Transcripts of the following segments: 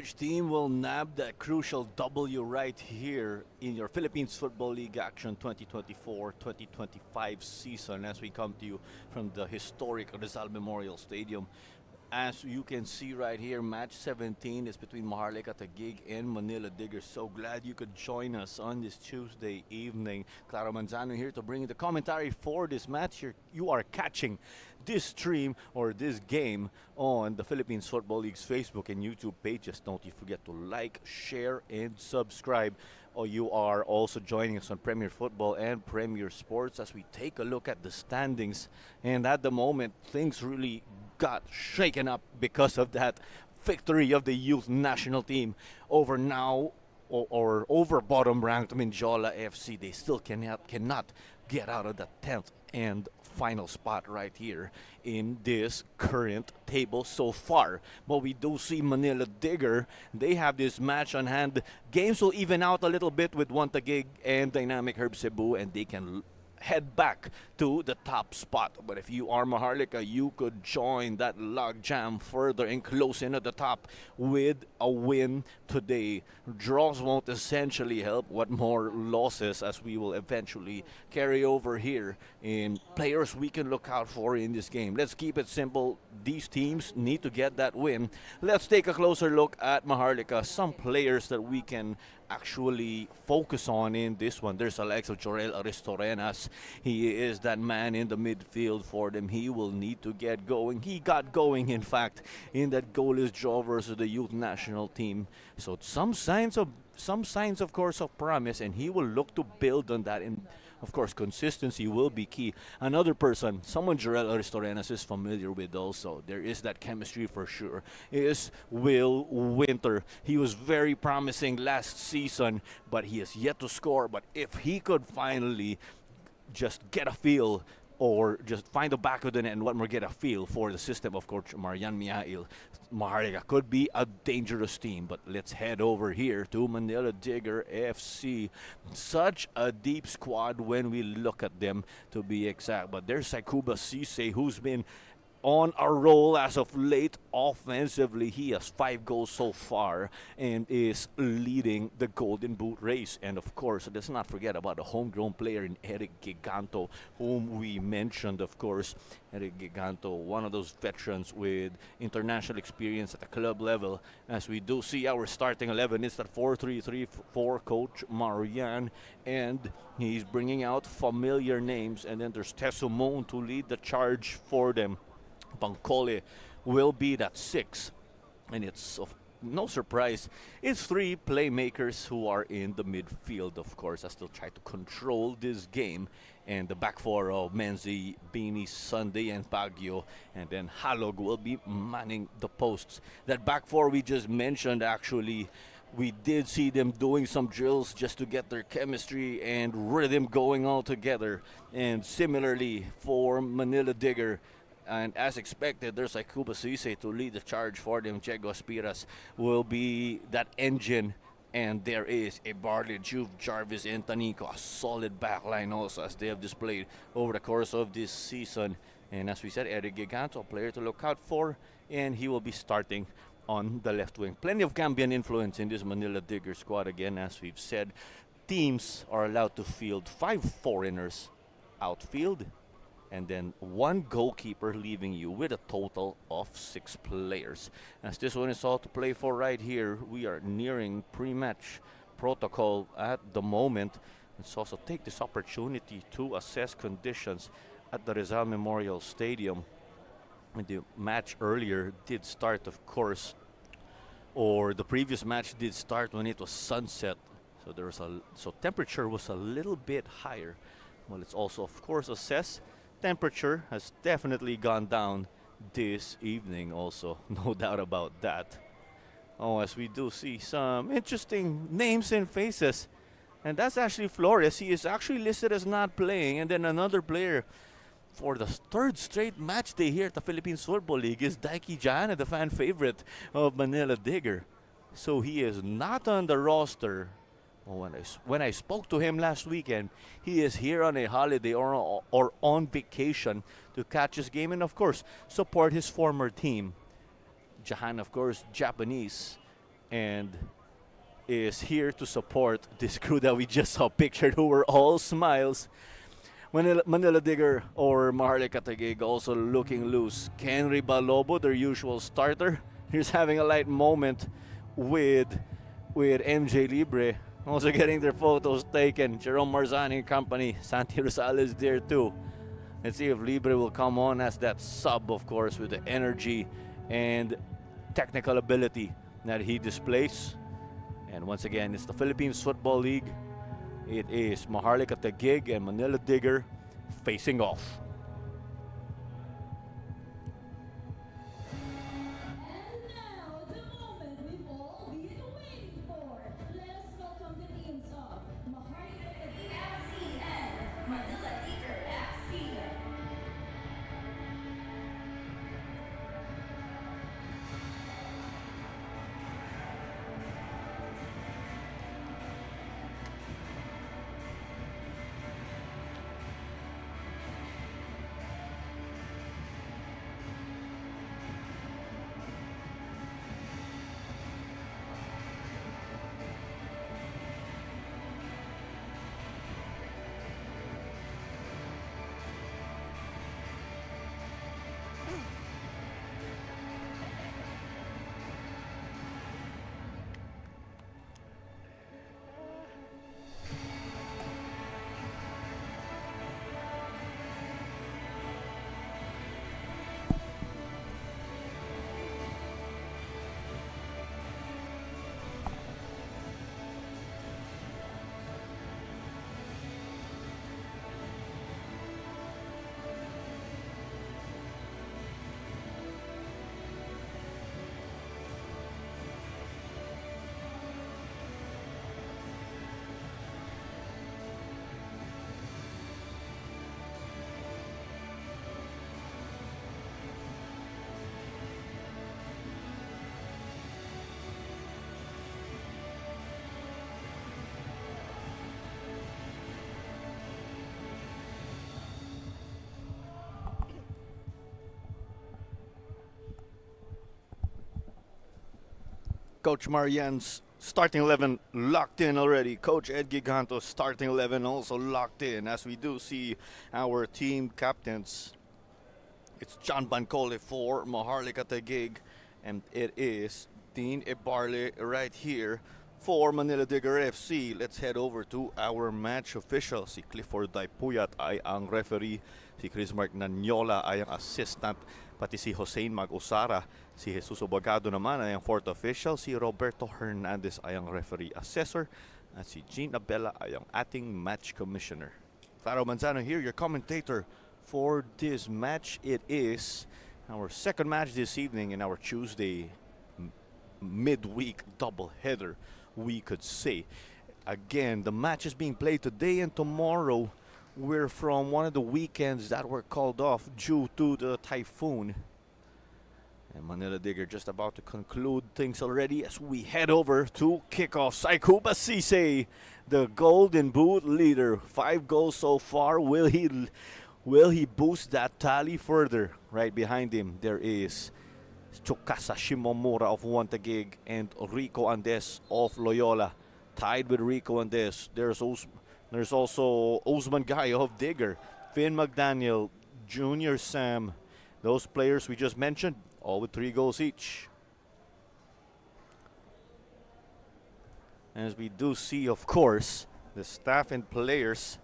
which team will nab that crucial W right here in your Philippines Football League Action 2024-2025 season as we come to you from the historic Rizal Memorial Stadium. As you can see right here, match 17 is between Maharlika Taguig and Manila Diggers. So glad you could join us on this Tuesday evening. Claro Manzano here to bring you the commentary for this match. You are catching this stream or this game on the Philippines Football League's Facebook and YouTube pages. Don't you forget to like, share, and subscribe. Or you are also joining us on Premier Football and Premier Sports as we take a look at the standings. And at the moment, things really got shaken up because of that victory of the youth national team over now or over bottom ranked Minjola FC. They still cannot get out of the 10th and final spot right here in this current table so far. But we do see Manila Digger. They have this match on hand. Games will even out a little bit with One Taguig and Dynamic Herb Cebu, and they can head back to the top spot. But if you are Maharlika, you could join that logjam further and close in at the top with a win today. Draws won't essentially help. What more losses as we will eventually carry over here in players we can look out for in this game. Let's keep it simple. These teams need to get that win. Let's take a closer look at Maharlika. Some players that we can actually focus on in this one. There's Alex Jorel Aristorenas. He is that man in the midfield for them. He will need to get going. He got going, in fact, in that goalless draw versus the youth national team. So some signs of course of promise, and he will look to build on that. And of course, consistency will be key. Another person, someone Jorel Aristorenas is familiar with also, there is that chemistry for sure, is Will Winter. He was very promising last season, but he has yet to score. But if he could finally just get a feel or just find the back of the net and what more get a feel for the system of Coach Marian Miail, Maharlika could be a dangerous team. But let's head over here to Manila Digger FC. Such a deep squad when we look at them, to be exact. But there's Saikuba Sise, who's been on a roll as of late offensively. He has 5 goals so far and is leading the Golden Boot race. And of course, let's not forget about the homegrown player in Eric Giganto, whom we mentioned, of course. Eric Giganto, one of those veterans with international experience at the club level. As we do see our starting 11, it's that 4-3-3 for Coach Marian, and he's bringing out familiar names. And then there's Tesumon to lead the charge for them. Bangkole will be that 6, and it's of no surprise, it's 3 playmakers who are in the midfield, of course, as they'll try to control this game. And the back 4 of Menzi, Bini, Sunday, and Baguio, and then Halog will be manning the posts. That back 4 we just mentioned, actually, we did see them doing some drills just to get their chemistry and rhythm going all together. And similarly for Manila Digger, and as expected, there's Kuba Sise to lead the charge for them. Diego Aspiras will be that engine. And there is a Barley, Juve, Jarvis, and Tanico. A solid backline also, as they have displayed over the course of this season. And as we said, Eric Giganto, a player to look out for. And he will be starting on the left wing. Plenty of Gambian influence in this Manila Digger squad. Again, as we've said, teams are allowed to field 5 foreigners outfield, and then 1 goalkeeper, leaving you with a total of 6 players. As this one is all to play for right here, we are nearing pre-match protocol at the moment. Let's also take this opportunity to assess conditions at the Rizal Memorial Stadium. The match earlier did start, of course, or the previous match did start when it was sunset. So temperature was a little bit higher. Well, let's also, of course, assess. Temperature has definitely gone down this evening also, no doubt about that. Oh, as we do see some interesting names and faces. And that's actually Flores. He is actually listed as not playing. And then another player for the 3rd straight match day here at the Philippines Football League is Daiki Jana, the fan favorite of Manila Digger. So he is not on the roster. When I spoke to him last weekend, he is here on a holiday or on vacation to catch his game and, of course, support his former team. Jahan, of course, Japanese. and is here to support this crew that we just saw pictured, who were all smiles. Manila Digger or Maharlika Taguig also looking loose. Kenry Balobo, their usual starter, he's having a light moment with MJ Libre. Also getting their photos taken. Jerome Marzani and company. Santi Rosales there too. Let's see if Libre will come on as that sub, of course, with the energy and technical ability that he displays. And once again, it's the Philippines Football League. It is Maharlika Taguig and Manila Digger facing off. And now, the moment we've all been waiting for. Let us welcome the teams of Maharlika Taguig FC and Manila Digger FC. Coach Marian's starting 11 locked in already. Coach Ed Giganto's starting 11 also locked in, as we do see our team captains. It's John Bancole for Maharlika Taguig, and it is Dean Ibarle right here for Manila Digger FC. Let's head over to our match official. Si Clifford Daipuyat ay ang referee. Si Chris Mark Nanyola ay ang assistant. Pati si Hossein Mag-Usara. Si Jesus Obagado naman ay ang fourth official. Si Roberto Hernandez ay ang referee assessor. At si Jean Abella ay ang ating match commissioner. Claro Manzano here, your commentator for this match. It is our second match this evening in our Tuesday midweek doubleheader, we could say. Again, the match is being played today and tomorrow. We're from one of the weekends that were called off due to the typhoon. And Manila Digger just about to conclude things already as we head over to kickoff. Saikuba Sise, the Golden Boot leader. 5 goals so far. Will he boost that tally further? Right behind him, there is Tsukasa Shimomura of Taguig and Rico Andes of Loyola. Tied with Rico Andes, there's also Osman Guy of Digger, Finn McDaniel, Junior Sam. Those players we just mentioned, all with 3 goals each. As we do see, of course, the staff and players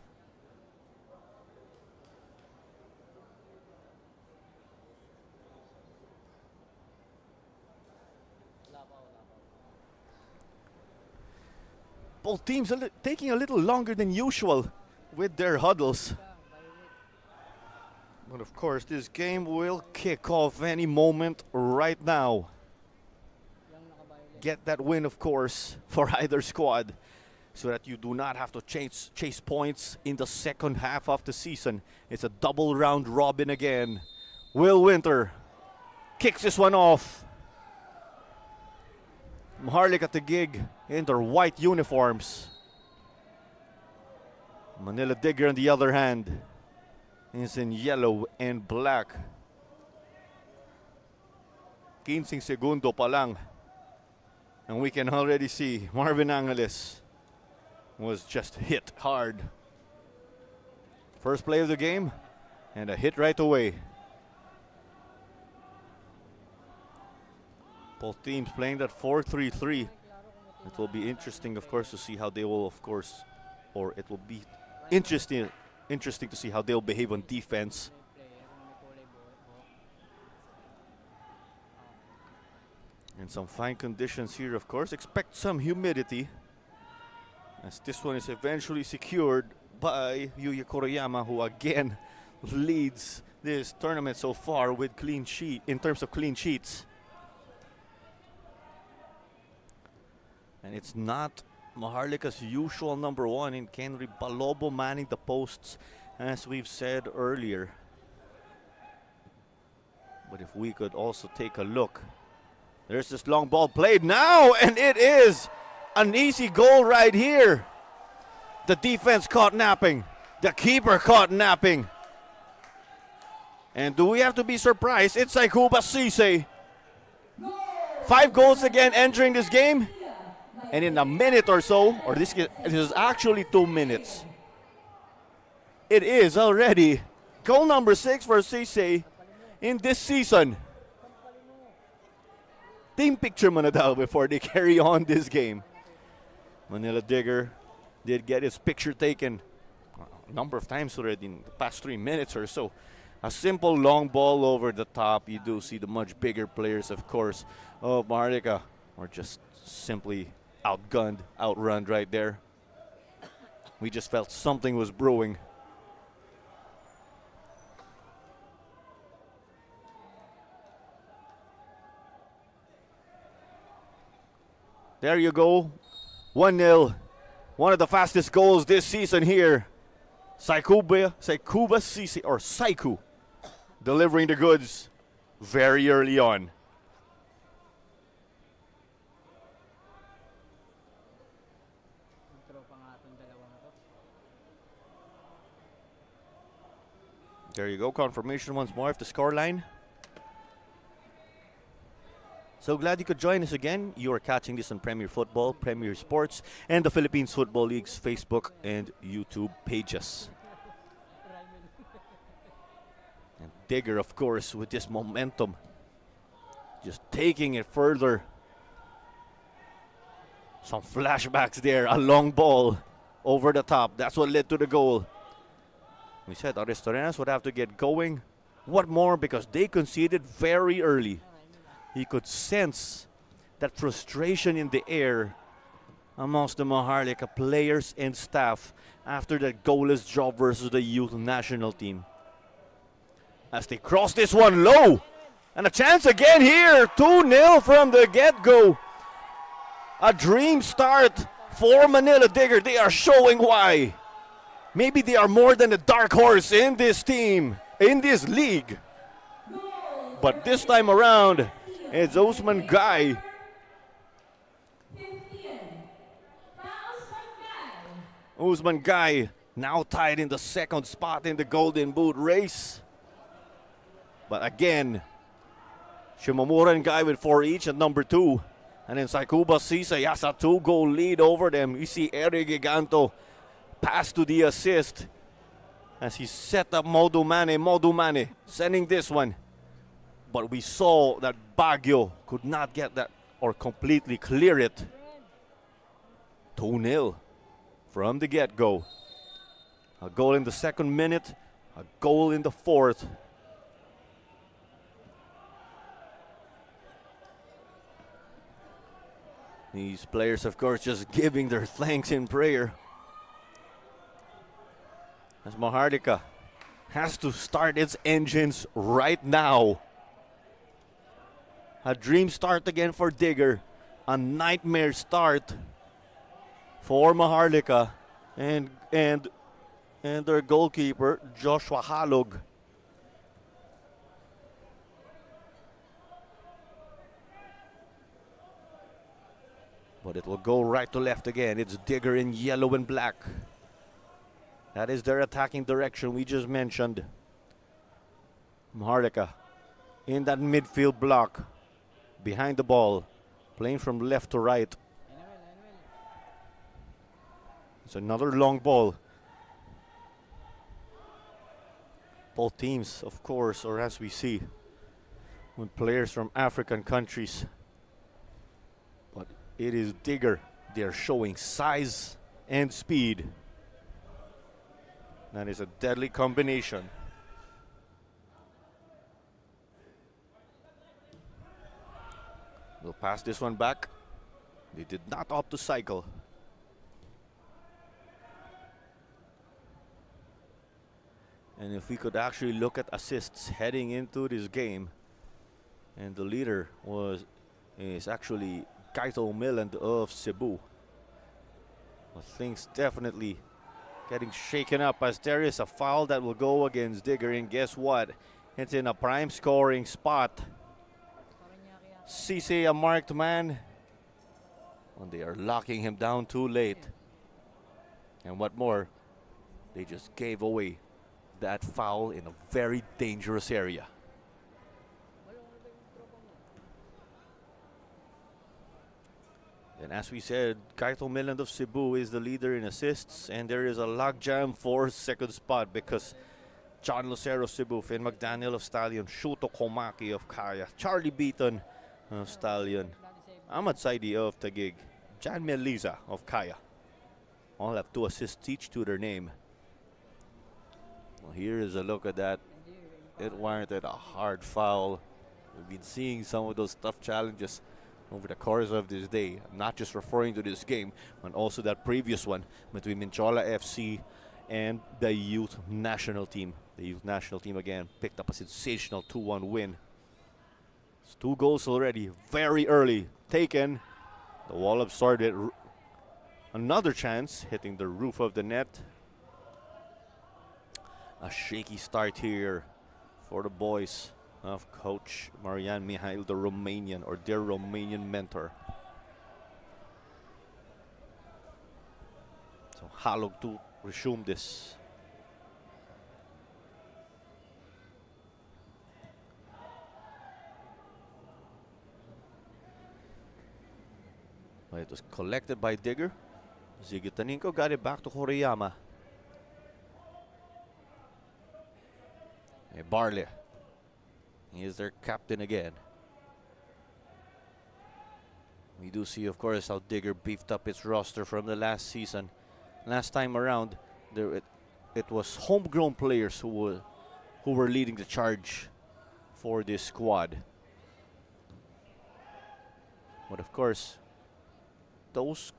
both teams taking a little longer than usual with their huddles. But of course, this game will kick off any moment right now. Get that win, of course, for either squad, so that you do not have to chase points in the second half of the season. It's a double round robin again. Will Winter kicks this one off. Maharlika Taguig in their white uniforms. Manila Digger, on the other hand, is in yellow and black. 15 segundo pa lang. And we can already see Marvin Angeles was just hit hard. First play of the game, and a hit right away. Both teams playing that 4-3-3. It will be interesting, of course, to see how they will, of course, or it will be interesting to see how they'll behave on defense. And some fine conditions here, of course. Expect some humidity, as this one is eventually secured by Yuya Kuriyama, who again leads this tournament so far with clean sheet in terms of clean sheets. And it's not Maharlika's usual number one in Kenry Balobo manning the posts, as we've said earlier. But if we could also take a look, there's this long ball played now, and it is an easy goal right here. The defense caught napping. The keeper caught napping. And do we have to be surprised? It's Saikuba Sise. 5 goals again entering this game. And in a minute or so, or this is actually 2 minutes, it is already goal number 6 for Sise in this season. Team picture mo na daw before they carry on this game. Manila Digger did get his picture taken a number of times already in the past 3 minutes or so. A simple long ball over the top. You do see the much bigger players, of course, of Maharlika, or just simply outgunned, outrun right there. We just felt something was brewing. There you go. 1-0. One of the fastest goals this season here. Saikuba Sise, or Saiku, delivering the goods very early on. There you go. Confirmation once more of the scoreline. So glad you could join us again. You are catching this on Premier Football, Premier Sports, and the Philippines Football League's Facebook and YouTube pages. And Digger, of course, with this momentum, just taking it further. Some flashbacks there. A long ball over the top. That's what led to the goal. We said Aristorenas would have to get going. What more? Because they conceded very early. He could sense that frustration in the air amongst the Maharlika players and staff after that goalless draw versus the youth national team. As they cross this one low. And a chance again here. 2-0 from the get-go. A dream start for Manila Digger. They are showing why. Maybe they are more than a dark horse in this team, in this league. But this time around, it's Usman Guy. Usman Guy now tied in the second spot in the Golden Boot race. But again, Shimomura and Guy with 4 each at number 2. And then Saikuba Sise has a 2-goal lead over them. You see Eric Giganto pass to the assist as he set up Modu Mane sending this one. But we saw that Baguio could not get that or completely clear it. 2-0 from the get-go. A goal in the 2nd minute, a goal in the 4th. These players, of course, just giving their thanks in prayer. As Maharlika has to start its engines right now. A dream start again for Digger. A nightmare start for Maharlika and their goalkeeper, Joshua Halog. But it will go right to left again. It's Digger in yellow and black. That is their attacking direction we just mentioned. Maharlika in that midfield block. Behind the ball. Playing from left to right. It's another long ball. Both teams, of course, or as we see, with players from African countries. But it is Digger. They're showing size and speed. That is a deadly combination. We'll pass this one back. They did not opt to cycle. And if we could actually look at assists heading into this game, and the leader is actually Kaito Milland of Cebu. But things definitely getting shaken up as there is a foul that will go against Digger, and guess what? It's in a prime scoring spot. Cisse, a marked man, and they are locking him down too late. And what more, they just gave away that foul in a very dangerous area. And as we said, Kaito Milland of Cebu is the leader in assists, and there is a logjam for second spot because John Lucero of Cebu, Finn McDaniel of Stallion, Shuto Komaki of Kaya, Charlie Beaton of Stallion, Ahmad Saidi of Taguig, Jan Meliza of Kaya. All have 2 assists each to their name. Well, here is a look at that. It warranted a hard foul. We've been seeing some of those tough challenges over the course of this day. I'm not just referring to this game, but also that previous one between Minchola FC and the youth national team. The youth national team again picked up a sensational 2-1 win. It's 2 goals already, very early taken. The wall absorbed it. Another chance hitting the roof of the net. A shaky start here for the boys of Coach Marian Mihail, the Romanian, or their Romanian mentor. So Halog to resume this. Well, it was collected by Digger. Ziggy Taninko got it back to Horiyama. Hey, Barley. He is their captain again. We do see, of course, how Digger beefed up its roster from the last season. Last time around, it was homegrown players who were leading the charge for this squad. But of course, those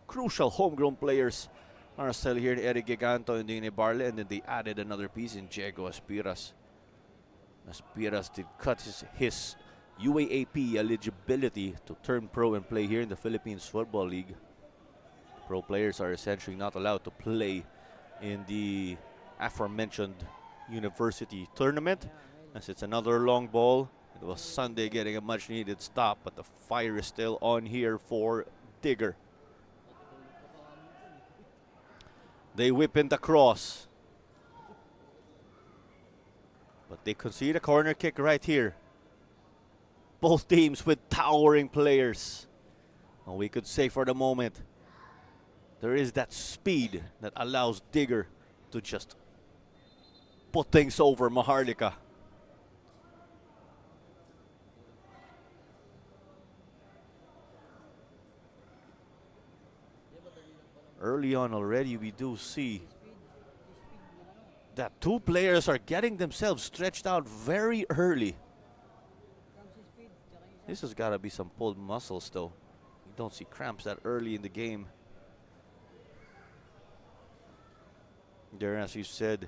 crucial homegrown players are still here. Eric Giganto and Dine Barley, and then they added another piece in Diego Aspiras. Aspiras did cut his UAAP eligibility to turn pro and play here in the Philippines Football League. Pro players are essentially not allowed to play in the aforementioned university tournament, as it's another long ball. It was Sunday getting a much needed stop, but the fire is still on here for Digger. They whip in the cross, but they concede a corner kick right here. Both teams with towering players. Well, we could say for the moment, there is that speed that allows Digger to just put things over Maharlika. Early on already, we do see that 2 players are getting themselves stretched out very early. This has got to be some pulled muscles, though. You don't see cramps that early in the game. There, as you said,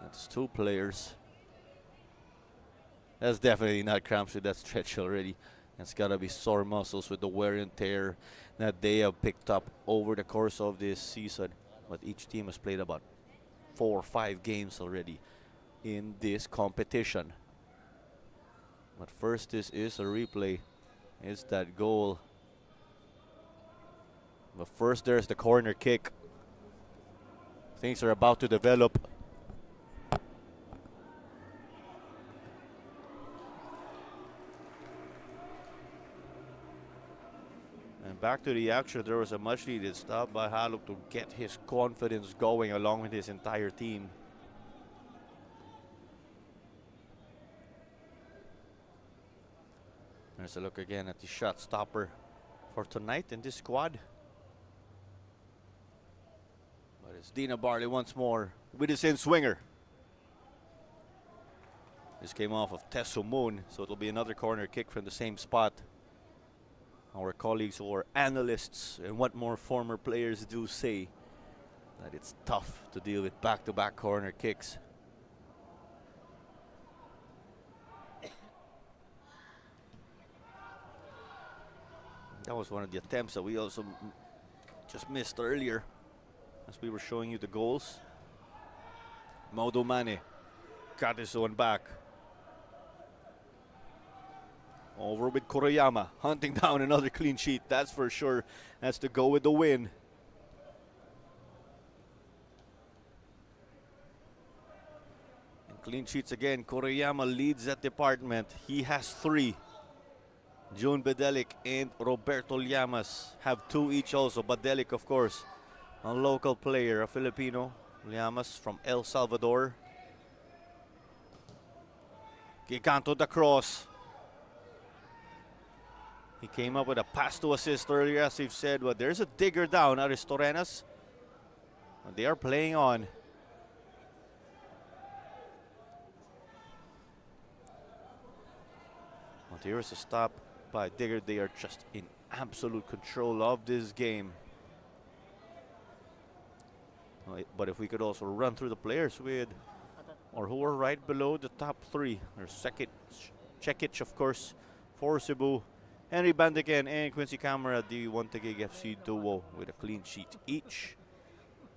that's 2 players. That's definitely not cramps with that stretch already. It's got to be sore muscles with the wear and tear that they have picked up over the course of this season. But each team has played about 4 or 5 games already in this competition. But first, this is a replay. It's that goal. But first, there's the corner kick. Things are about to develop. back to the action. There was a much needed stop by Haluk to get his confidence going along with his entire team. There's a look again at the shot stopper for tonight in this squad. But it's Dina Barley once more with his in-swinger. This came off of Tesso Moon, so it'll be another corner kick from the same spot. Our colleagues who are analysts and what more former players do say that it's tough to deal with back-to-back corner kicks. That was one of the attempts that we also just missed earlier as we were showing you the goals. Maudo Mane got his one back. Over with Koroyama, hunting down another clean sheet, that's for sure. That's to go with the win. And clean sheets again, Koroyama leads that department. He has 3. June Bedelic and Roberto Llamas have 2 each also. Bedelic, of course, a local player, a Filipino. Llamas from El Salvador. Giganto the cross. He came up with a pass to assist earlier, as we've said, but there's a digger down, Aristorenas. They are playing on. But here's a stop by Digger. They are just in absolute control of this game. But if we could also run through the players with, or who are right below the top 3. There's Cekic, of course, for Cebu. Henry Bandiken and Quincy Camara, the One Taguig FC duo with a clean sheet each.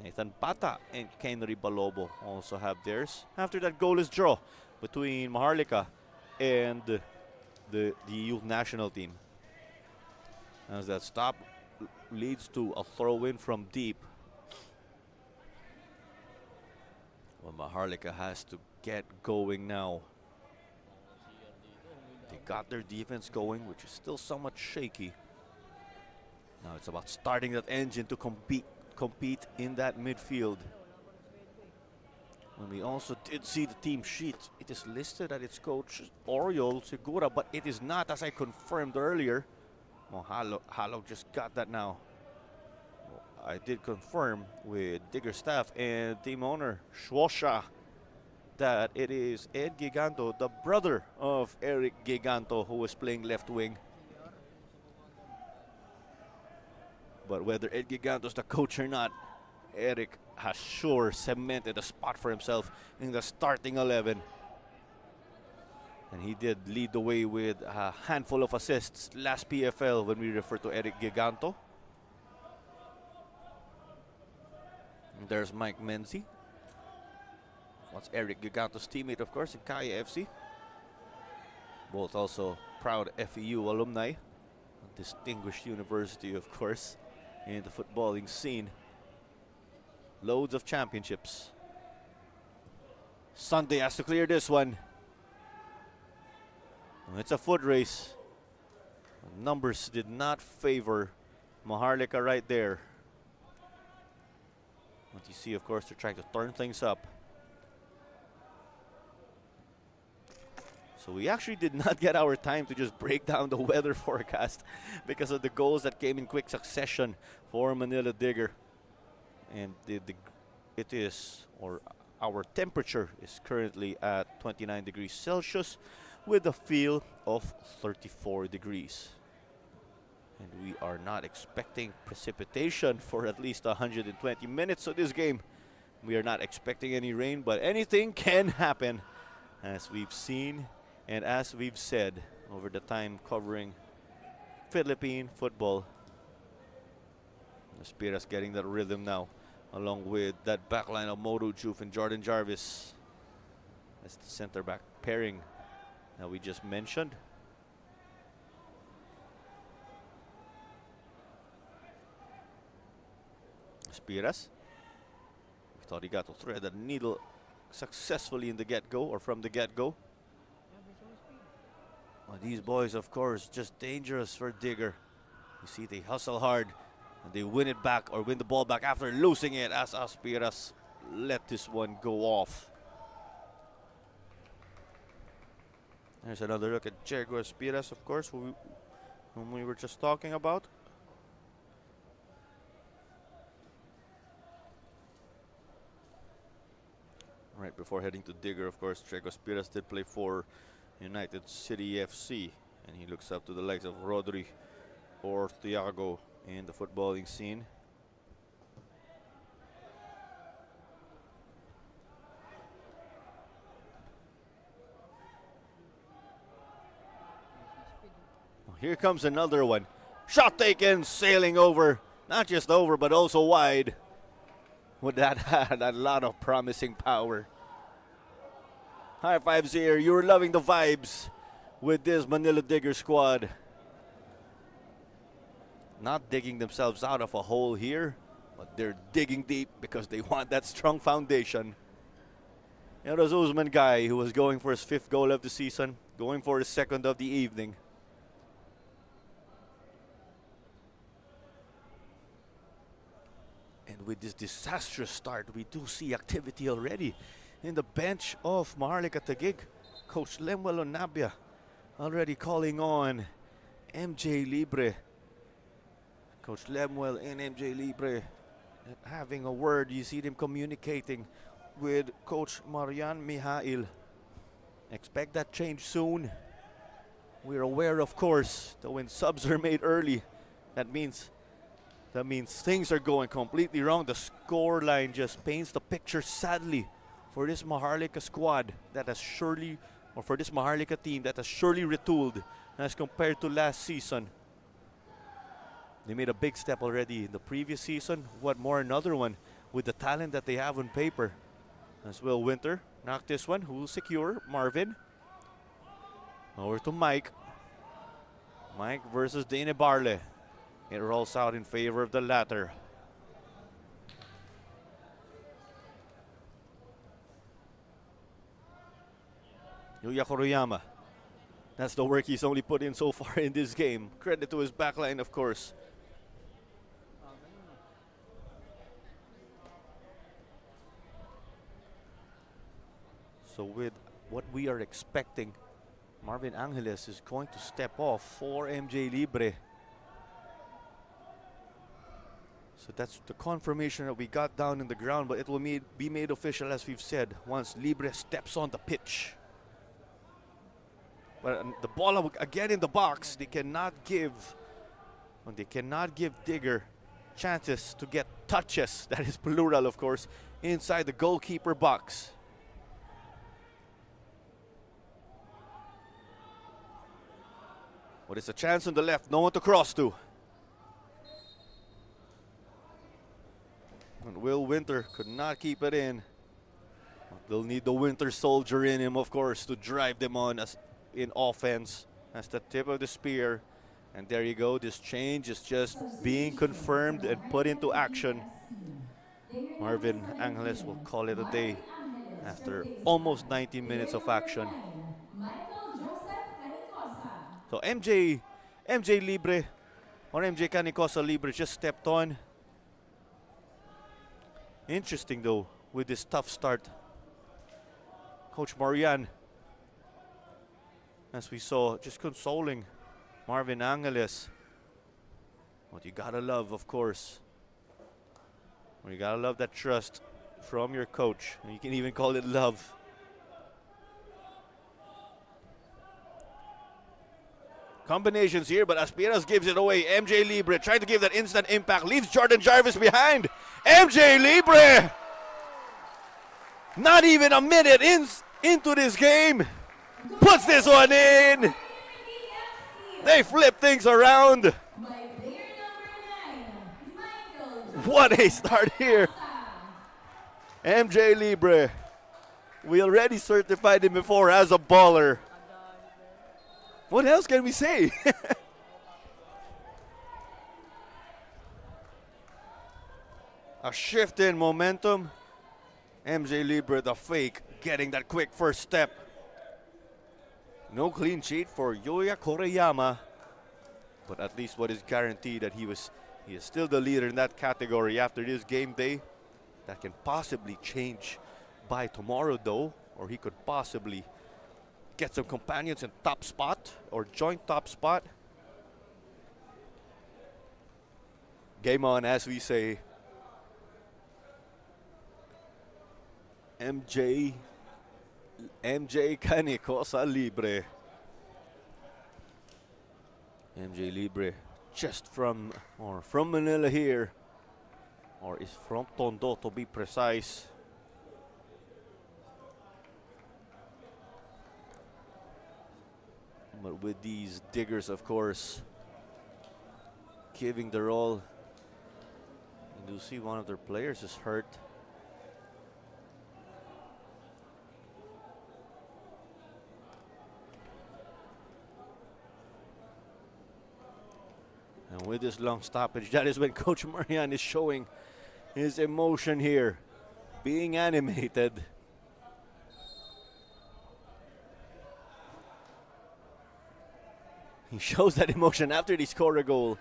Nathan Pata and Kenry Balobo also have theirs. After that goalless draw between Maharlika and the youth national team. As that stop leads to a throw-in from deep. Well, Maharlika has to get going now. They got their defense going, which is still somewhat shaky. Now it's about starting that engine to compete in that midfield. When we also did see the team sheet, it is listed that it's coach Oriol Segura, but it is not, as I confirmed earlier. Well, Halo just got that now. I did confirm with Digger staff and team owner Schwosha that it is Ed Giganto, the brother of Eric Giganto, who was playing left wing. But whether Ed Giganto is the coach or not, Eric has sure cemented a spot for himself in the starting 11. And he did lead the way with a handful of assists last PFL when we refer to Eric Giganto. And there's Mike Menzi. What's Eric Giganto's teammate, of course, in Kaya FC. Both also proud FEU alumni. A distinguished university, of course, in the footballing scene. Loads of championships. Sunday has to clear this one. It's a foot race. Numbers did not favor Maharlika right there. But you see, of course, they're trying to turn things up. So we actually did not get our time to just break down the weather forecast because of the goals that came in quick succession for Manila Digger. And it is, or our temperature is currently at 29 degrees Celsius with a feel of 34 degrees. And we are not expecting precipitation for at least 120 minutes of this game. We are not expecting any rain, but anything can happen, as we've seen and as we've said over the time covering Philippine football. Spiras getting that rhythm now, along with that backline of Modu Juf and Jordan Jarvis. That's the center back pairing that we just mentioned. Spiras. We thought he got to thread the needle successfully in the get-go, or from the get-go. Well, these boys, of course, just dangerous for Digger. You see they hustle hard and they win it back or win the ball back after losing it as Aspiras let this one go off. There's another look at Diego Aspiras, of course, whom we were just talking about. Right before heading to Digger, of course, Diego Aspiras did play for United City FC, and he looks up to the likes of Rodri or Thiago in the footballing scene. Here comes another one. Shot taken, sailing over. Not just over, but also wide. With that had a lot of promising power. High fives here. You're loving the vibes with this Manila Digger squad. Not digging themselves out of a hole here, but they're digging deep because they want that strong foundation. It was Usman Guy who was going for his 5th goal of the season, going for his 2nd of the evening. And with this disastrous start, we do see activity already in the bench of Maharlika Taguig. Coach Lemuel Onabia already calling on MJ Libre. Coach Lemuel and MJ Libre having a word. You see them communicating with Coach Marian Mihail. Expect that change soon. We're aware, of course, that when subs are made early, that means things are going completely wrong. The score line just paints the picture sadly for this Maharlika squad that has surely, or for this Maharlika team that has surely retooled as compared to last season. They made a big step already in the previous season. What more, another one with the talent that they have on paper. As Will Winter knocked this one. Who will secure? Marvin. Over to Mike. Mike versus Dane Barle. It rolls out in favor of the latter. Yuya Koroyama. That's the work he's only put in so far in this game. Credit to his backline, of course. So with what we are expecting, Marvin Angeles is going to step off for MJ Libre. So that's the confirmation that we got down in the ground, but it will be made official, as we've said, once Libre steps on the pitch. But the ball again in the box. They cannot give Digger chances to get touches, that is plural of course, inside the goalkeeper box. But it's a chance on the left, no one to cross to. And Will Winter could not keep it in. They'll need the Winter Soldier in him, of course, to drive them on as in offense. That's the tip of the spear. And there you go. This change is just being confirmed and put into action. Marvin Angeles will call it a day after almost 90 minutes of action. So MJ Libre, or MJ Canicosa Libre, just stepped on. Interesting though, with this tough start. Coach Marian, as we saw, just consoling Marvin Angeles. What you gotta love, of course. You gotta love that trust from your coach. You can even call it love. Combinations here, but Aspiras gives it away. MJ Libre trying to give that instant impact. Leaves Jordan Jarvis behind. MJ Libre! Not even a minute into this game. Puts this one in. They flip things around. What a start here. MJ Libre. We already certified him before as a baller. What else can we say? A shift in momentum. MJ Libre, the fake, getting that quick first step. No clean sheet for Yuya Koreyama. But at least what is guaranteed that he is still the leader in that category after this game day. That can possibly change by tomorrow though, or he could possibly get some companions in top spot or joint top spot. Game on, as we say. MJ Canico sa libre. MJ Libre just from Manila here, or is from Tondo to be precise. But with these diggers, of course, giving their all. You do see one of their players is hurt. And with this long stoppage, that is when Coach Marian is showing his emotion here, being animated. He shows that emotion after they score a goal.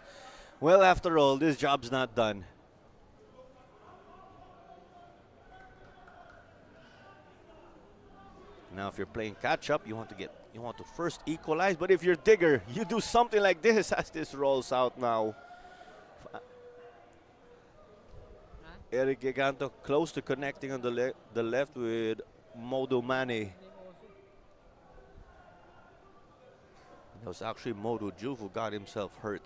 Well, after all, this job's not done. Now, if you're playing catch-up, you want to first equalize. But if you're digger, you do something like this as this rolls out now. Eric Giganto close to connecting on the left with Modo Mane. It was actually Modo Juve who got himself hurt.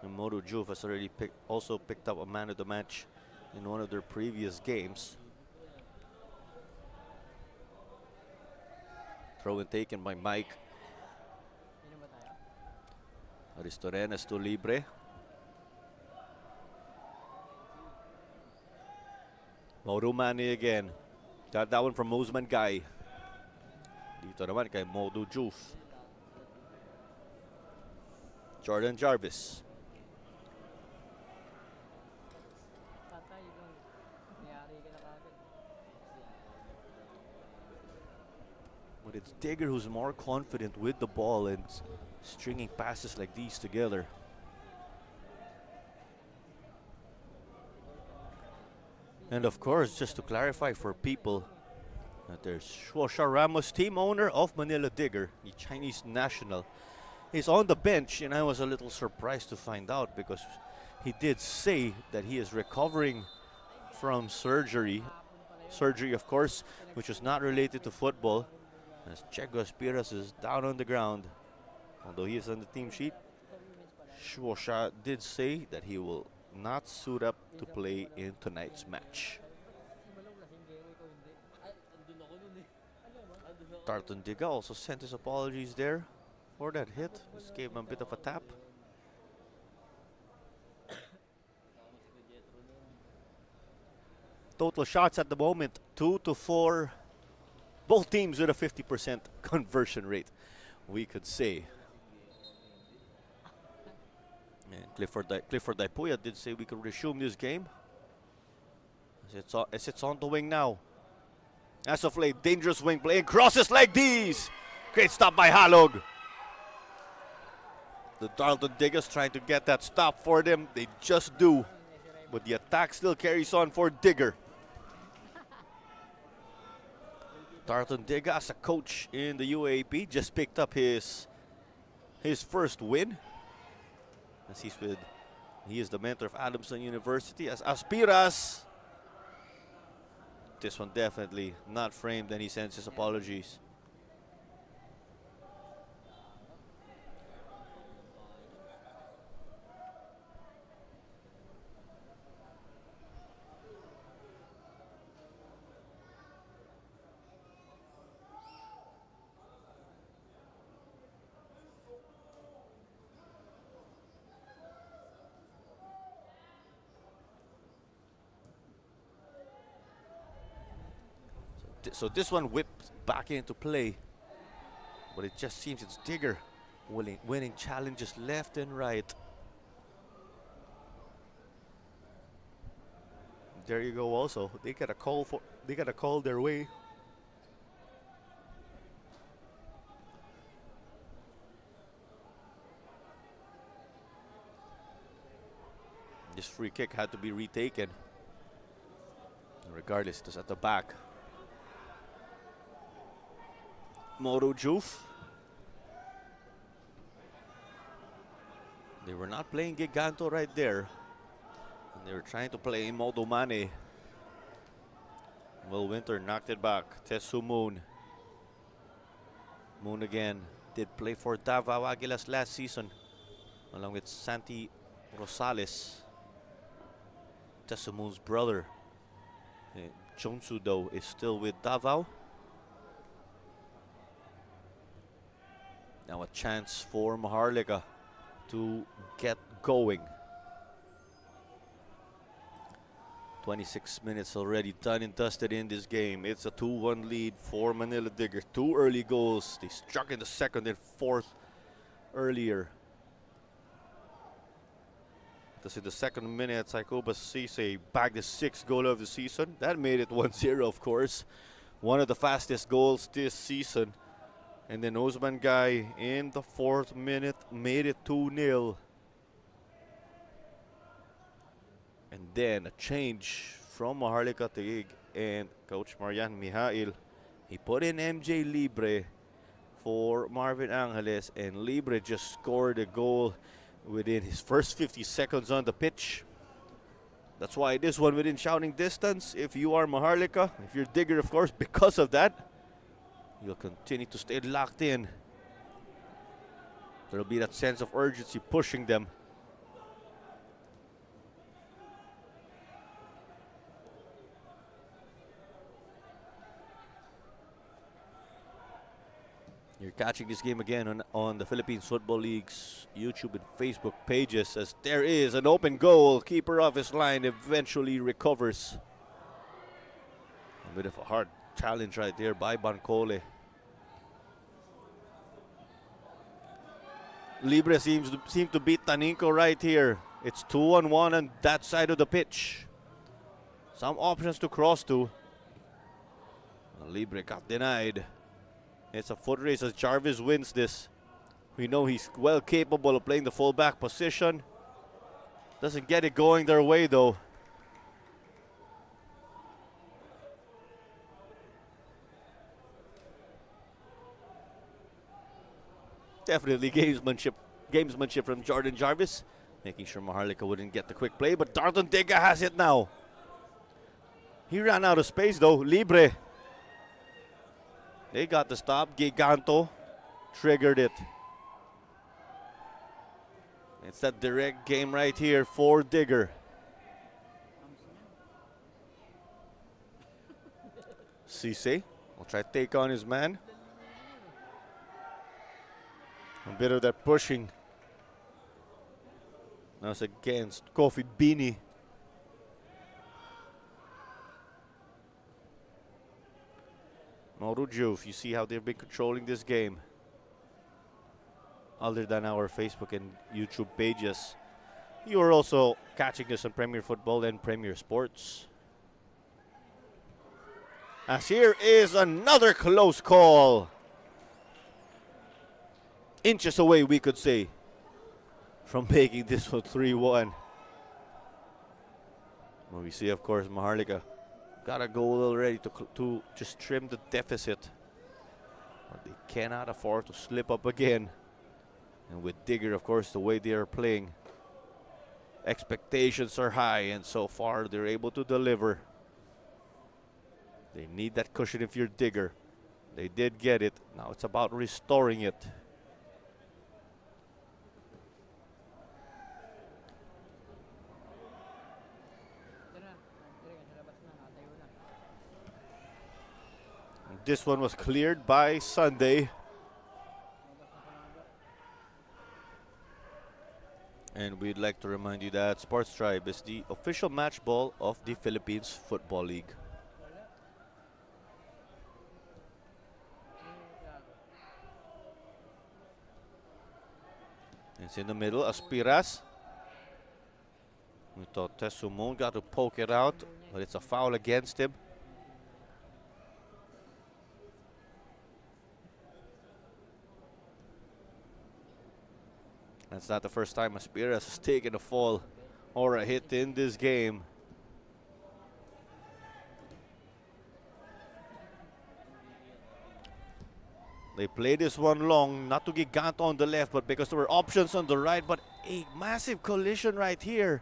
And Modo Juve has already also picked up a man of the match in one of their previous games. Throw and taken by Mike. Aristorenas to libre. Modo Mane again. Got that one from Usman Guy. Dito naman kay Modo Juve. Jordan Jarvis. But it's Digger who's more confident with the ball and stringing passes like these together. And of course, just to clarify for people, that there's Shuosha Ramos, team owner of Manila Digger, the Chinese national, is on the bench, and I was a little surprised to find out because he did say that he is recovering from surgery. Surgery, of course, which was not related to football. As Checo Espiras is down on the ground. Although he is on the team sheet, Shuosha did say that he will not suit up to play in tonight's match. Tartan Diga also sent his apologies there for that hit. Just gave him a bit of a tap. Total shots at the moment, 2-4. Both teams with a 50% conversion rate, we could say. And Clifford Daipuya did say we could resume this game. As it's on the wing now. As of late, dangerous wing play and crosses like these. Great stop by Halog. The Darlton Diggers trying to get that stop for them. They just do. But the attack still carries on for Digger. Tartan Diga, as a coach in the UAP, just picked up his first win. As he is the mentor of Adamson University as Aspiras. This one definitely not framed, and he sends his apologies. So this one whipped back into play, but it just seems it's Digger winning challenges left and right. There you go. Also, they got a call their way. free kick had to be retaken. Regardless, it was at the back. Moro Juf. They were not playing Giganto right there. And they were trying to play Modo Mane. Will Winter knocked it back. Tesu Moon. Moon again. Did play for Davao Aguilas last season, along with Santi Rosales. Tesu Moon's brother. Chonsu, though, is still with Davao. Now a chance for Maharlika to get going. 26 minutes already done and dusted in this game. It's a 2-1 lead for Manila Digger. 2 early goals. They struck in the second and fourth earlier. Thus in the second minute, Saikoba Sise bagged the 6th goal of the season. That made it 1-0, of course. One of the fastest goals this season. And then Osman Guy in the 4th minute made it 2-0. And then a change from Maharlika Taguig and Coach Marian Mihail. He put in MJ Libre for Marvin Angeles, and Libre just scored a goal within his first 50 seconds on the pitch. That's why this one within shouting distance. If you are Maharlika, if you're Digger, of course, because of that, you'll continue to stay locked in. There'll be that sense of urgency pushing them. You're catching this game again on the Philippines Football League's YouTube and Facebook pages, as there is an open goal. Keeper off his line eventually recovers. A bit of a hard challenge right there by Bancole. Libre seems to beat Taninco right here. It's 2-on-1 on that side of the pitch. Some options to cross to. Libre got denied. It's a foot race as Jarvis wins this. We know he's well capable of playing the fullback position. Doesn't get it going their way though. Definitely gamesmanship from Jordan Jarvis, making sure Maharlika wouldn't get the quick play, but Darton Dega has it now. He ran out of space though. Libre. They got the stop. Giganto triggered it. It's that direct game right here for Digger. Cisse will try to take on his man. A bit of that pushing. Now it's against Kofi Bini. Morujuf, you see how they've been controlling this game. Other than our Facebook and YouTube pages, you are also catching us on Premier Football and Premier Sports. As here is another close call. Inches away, we could say, from making this one 3-1. Well, we see, of course, Maharlika got a goal already to just trim the deficit. But they cannot afford to slip up again. And with Digger, of course, the way they are playing, expectations are high, and so far they're able to deliver. They need that cushion if you're Digger. They did get it. Now it's about restoring it. This one was cleared by Sunday. And we'd like to remind you that Sports Tribe is the official match ball of the Philippines Football League. It's in the middle, Aspiras. We thought Tesumon got to poke it out, but it's a foul against him. That's not the first time Aspiras has taken a fall or a hit in this game. They play this one long, not to get Gant on the left, but because there were options on the right. But a massive collision right here.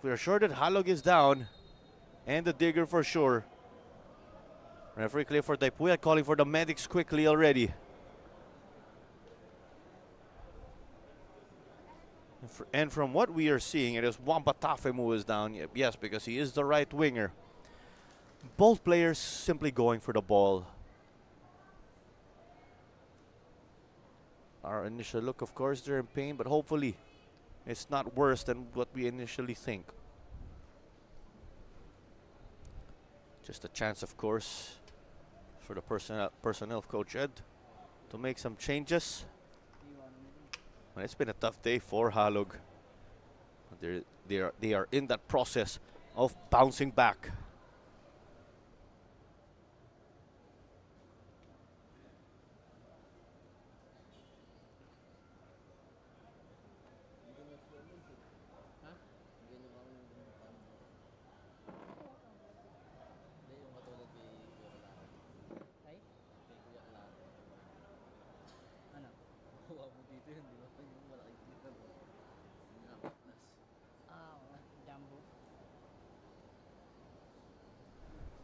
We're sure that Halog is down, and the digger for sure. Referee Clifford Taipuya calling for the medics quickly already. And from what we are seeing, it is Wamba Tafem who is down. Yes, because he is the right winger. Both players simply going for the ball. Our initial look, of course, they're in pain, but hopefully it's not worse than what we initially think. Just a chance, of course, for the personnel of Coach Ed to make some changes. Well, it's been a tough day for Halog. They are in that process of bouncing back.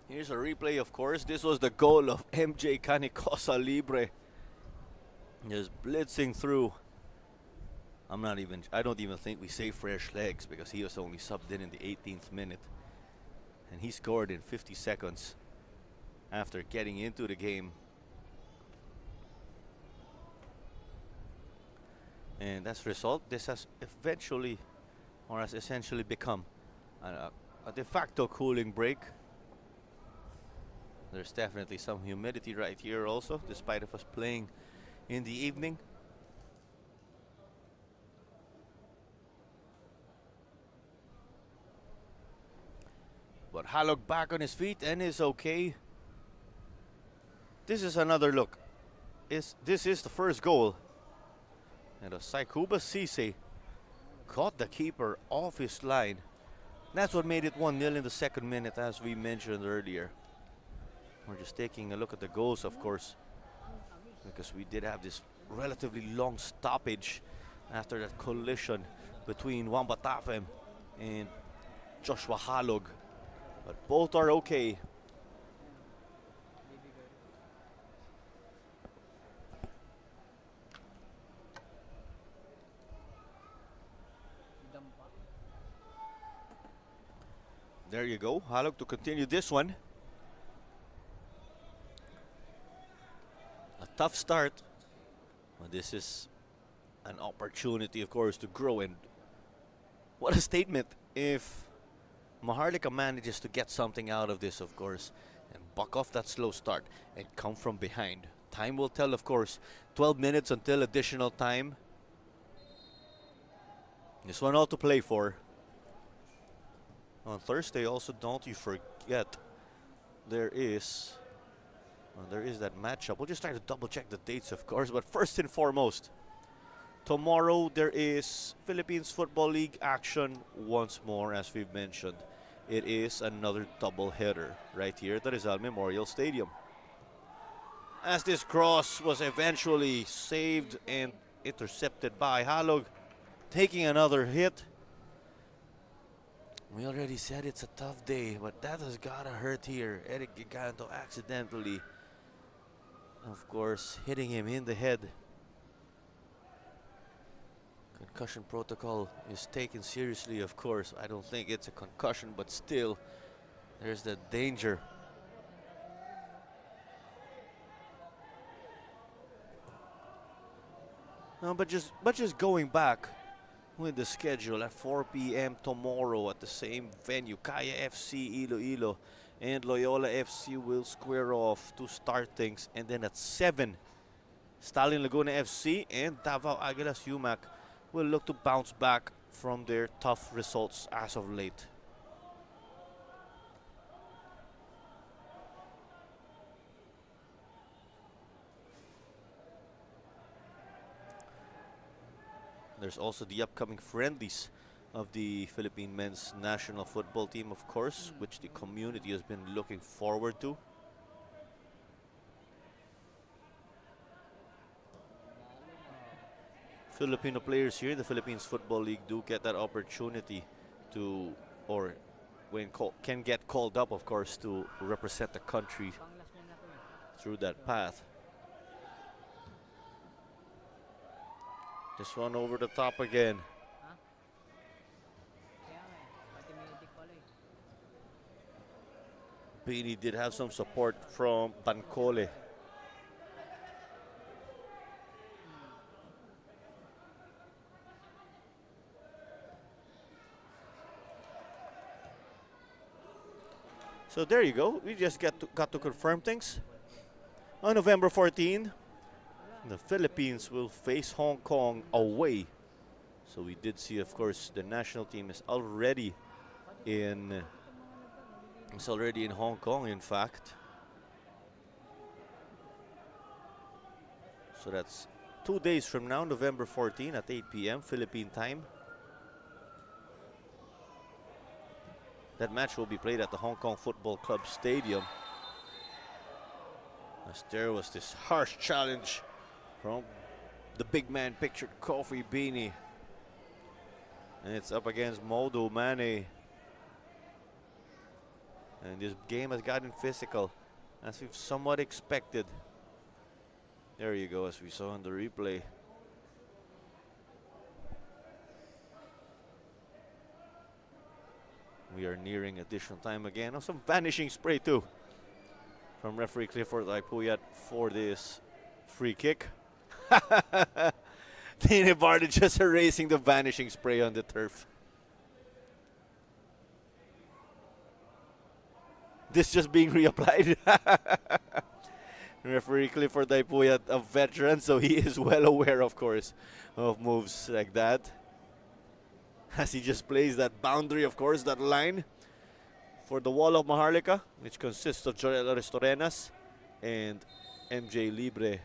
Here's a replay, of course. This was the goal of MJ Canicosa Libre. Just blitzing through. I don't even think we say fresh legs because he was only subbed in the 18th minute. And he scored in 50 seconds after getting into the game. And as a result, this has eventually, or has essentially become a de facto cooling break. There's definitely some humidity right here also, despite of us playing in the evening. But Halog back on his feet and is okay. This is another look. This is the first goal. And Saikuba Sise caught the keeper off his line. That's what made it 1-0 in the second minute, as we mentioned earlier. We're just taking a look at the goals, of course, because we did have this relatively long stoppage after that collision between Wamba Tafem and Joshua Halog. But both are okay. There you go, Halog to continue this one. A tough start, but this is an opportunity, of course, to grow. And what a statement if Maharlika manages to get something out of this, of course, and buck off that slow start and come from behind. Time will tell, of course. 12 minutes until additional time. This one all to play for. On Thursday also, don't you forget, there is that matchup. We'll just try to double check the dates, of course, but first and foremost, tomorrow there is Philippines Football League action once more, as we've mentioned. It is another double header right here at the Rizal Memorial Stadium. As this cross was eventually saved and intercepted by Halog, taking another hit. We already said it's a tough day, but that has gotta hurt here. Eric Giganto accidentally, of course, hitting him in the head. Concussion protocol is taken seriously, of course. I don't think it's a concussion, but still, there's the danger. No, but just going back with the schedule at 4 p.m. tomorrow at the same venue, Kaya FC Iloilo and Loyola FC will square off to start things, and then at 7, Stalin Laguna FC and Davao Aguilas UMAC will look to bounce back from their tough results as of late. There's also the upcoming friendlies of the Philippine men's national football team, of course, which the community has been looking forward to. Filipino players here in the Philippines Football League do get that opportunity to, or can get called up, of course, to represent the country through that path. This one over the top again. Beanie did have some support from Bancole. So there you go. We just got to confirm things. On November 14, the Philippines will face Hong Kong away. So we did see, of course, the national team is already in. It's already in Hong Kong, in fact. So that's 2 days from now, November 14 at 8 p.m. Philippine time. That match will be played at the Hong Kong Football Club Stadium. As there was this harsh challenge from the big man pictured Kofi Beanie. And it's up against Modo Mane. And this game has gotten physical, as we've somewhat expected. There you go, as we saw in the replay. We are nearing additional time again. Oh, some vanishing spray too from referee Clifford Aipuyat for this free kick. Tine Barda just erasing the vanishing spray on the turf. This just being reapplied. Referee Clifford Aipuyat, a veteran, so he is well aware, of course, of moves like that. As he just plays that boundary, of course, that line for the wall of Maharlika, which consists of Joel Restorenas and MJ Libre.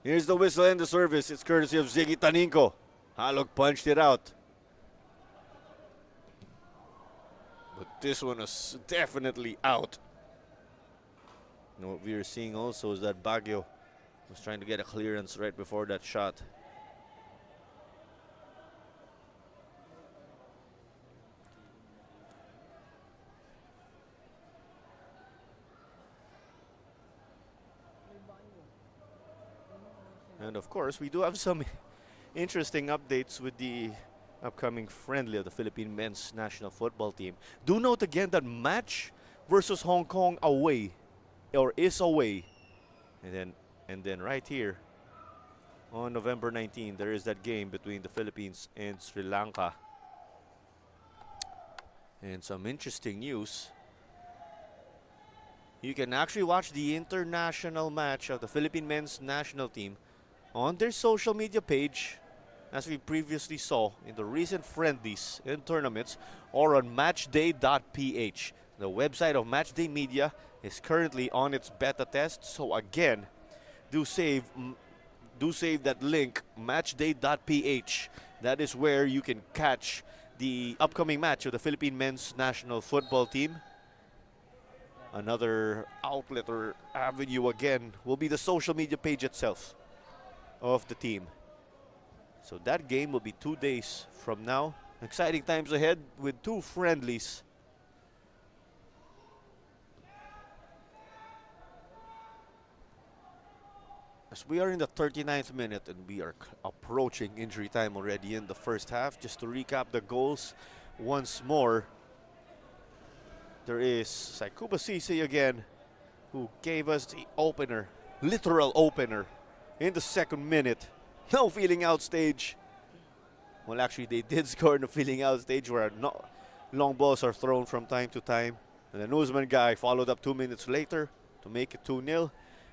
Here's the whistle and the service. It's courtesy of Ziggy Taninco. Halog punched it out. But this one is definitely out. And what we are seeing also is that Baguio was trying to get a clearance right before that shot. And of course, we do have some interesting updates with the upcoming friendly of the Philippine men's national football team. Do note again that match versus Hong Kong away, or is away. And then right here on November 19, there is that game between the Philippines and Sri Lanka. And some interesting news. You can actually watch the international match of the Philippine men's national team on their social media page, as we previously saw in the recent friendlies and tournaments, or on matchday.ph. The website of Matchday Media is currently on its beta test, so again, do save that link, matchday.ph. That is where you can catch the upcoming match of the Philippine men's national football team. Another outlet or avenue again will be the social media page itself of the team. So that game will be 2 days from now. Exciting times ahead with two friendlies. As we are in the 39th minute and we are approaching injury time already in the first half. Just to recap the goals once more. There is Saikuba Sisi again, who gave us the opener, literal opener, in the second minute. No feeling out stage. Well, actually, they did score in the feeling out stage where long balls are thrown from time to time. And the Newsman guy followed up 2 minutes later to make it 2-0.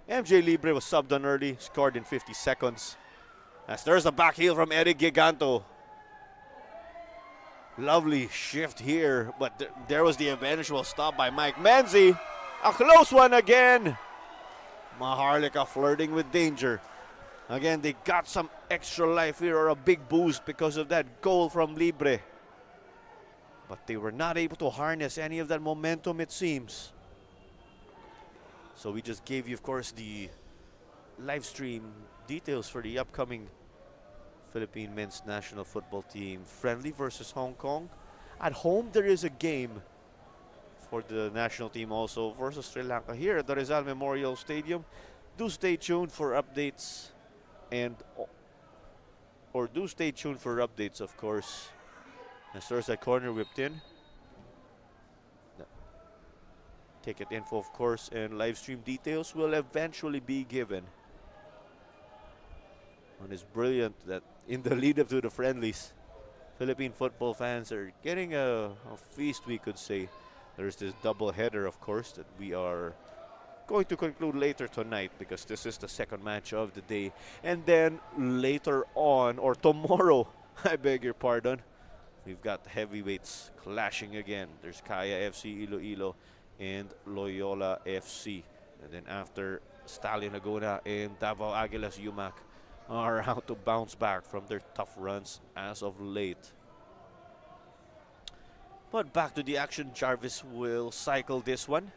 MJ Libre was subbed on early, scored in 50 seconds. As there's a back heel from Eric Giganto. Lovely shift here, but there was the eventual stop by Mike Manzi. A close one again. Maharlika flirting with danger. Again, they got some extra life here or a big boost because of that goal from Libre. But they were not able to harness any of that momentum, it seems. So we just gave you, of course, the live stream details for the upcoming Philippine men's national football team friendly versus Hong Kong. At home, there is a game for the national team also versus Sri Lanka here at the Rizal Memorial Stadium. Do stay tuned for updates or do stay tuned for updates, of course. As there's that corner whipped in. Ticket info, of course, and live stream details will eventually be given. And it's brilliant that in the lead up to the friendlies, Philippine football fans are getting a feast, we could say. There's this double header, of course, that we are going to conclude later tonight because this is the second match of the day. And then later on, or tomorrow, I beg your pardon, we've got heavyweights clashing again. There's Kaya FC Iloilo and Loyola FC. And then after, Stallion Laguna and Davao Aguilas UMAC are out to bounce back from their tough runs as of late. But back to the action, Jarvis will cycle this one.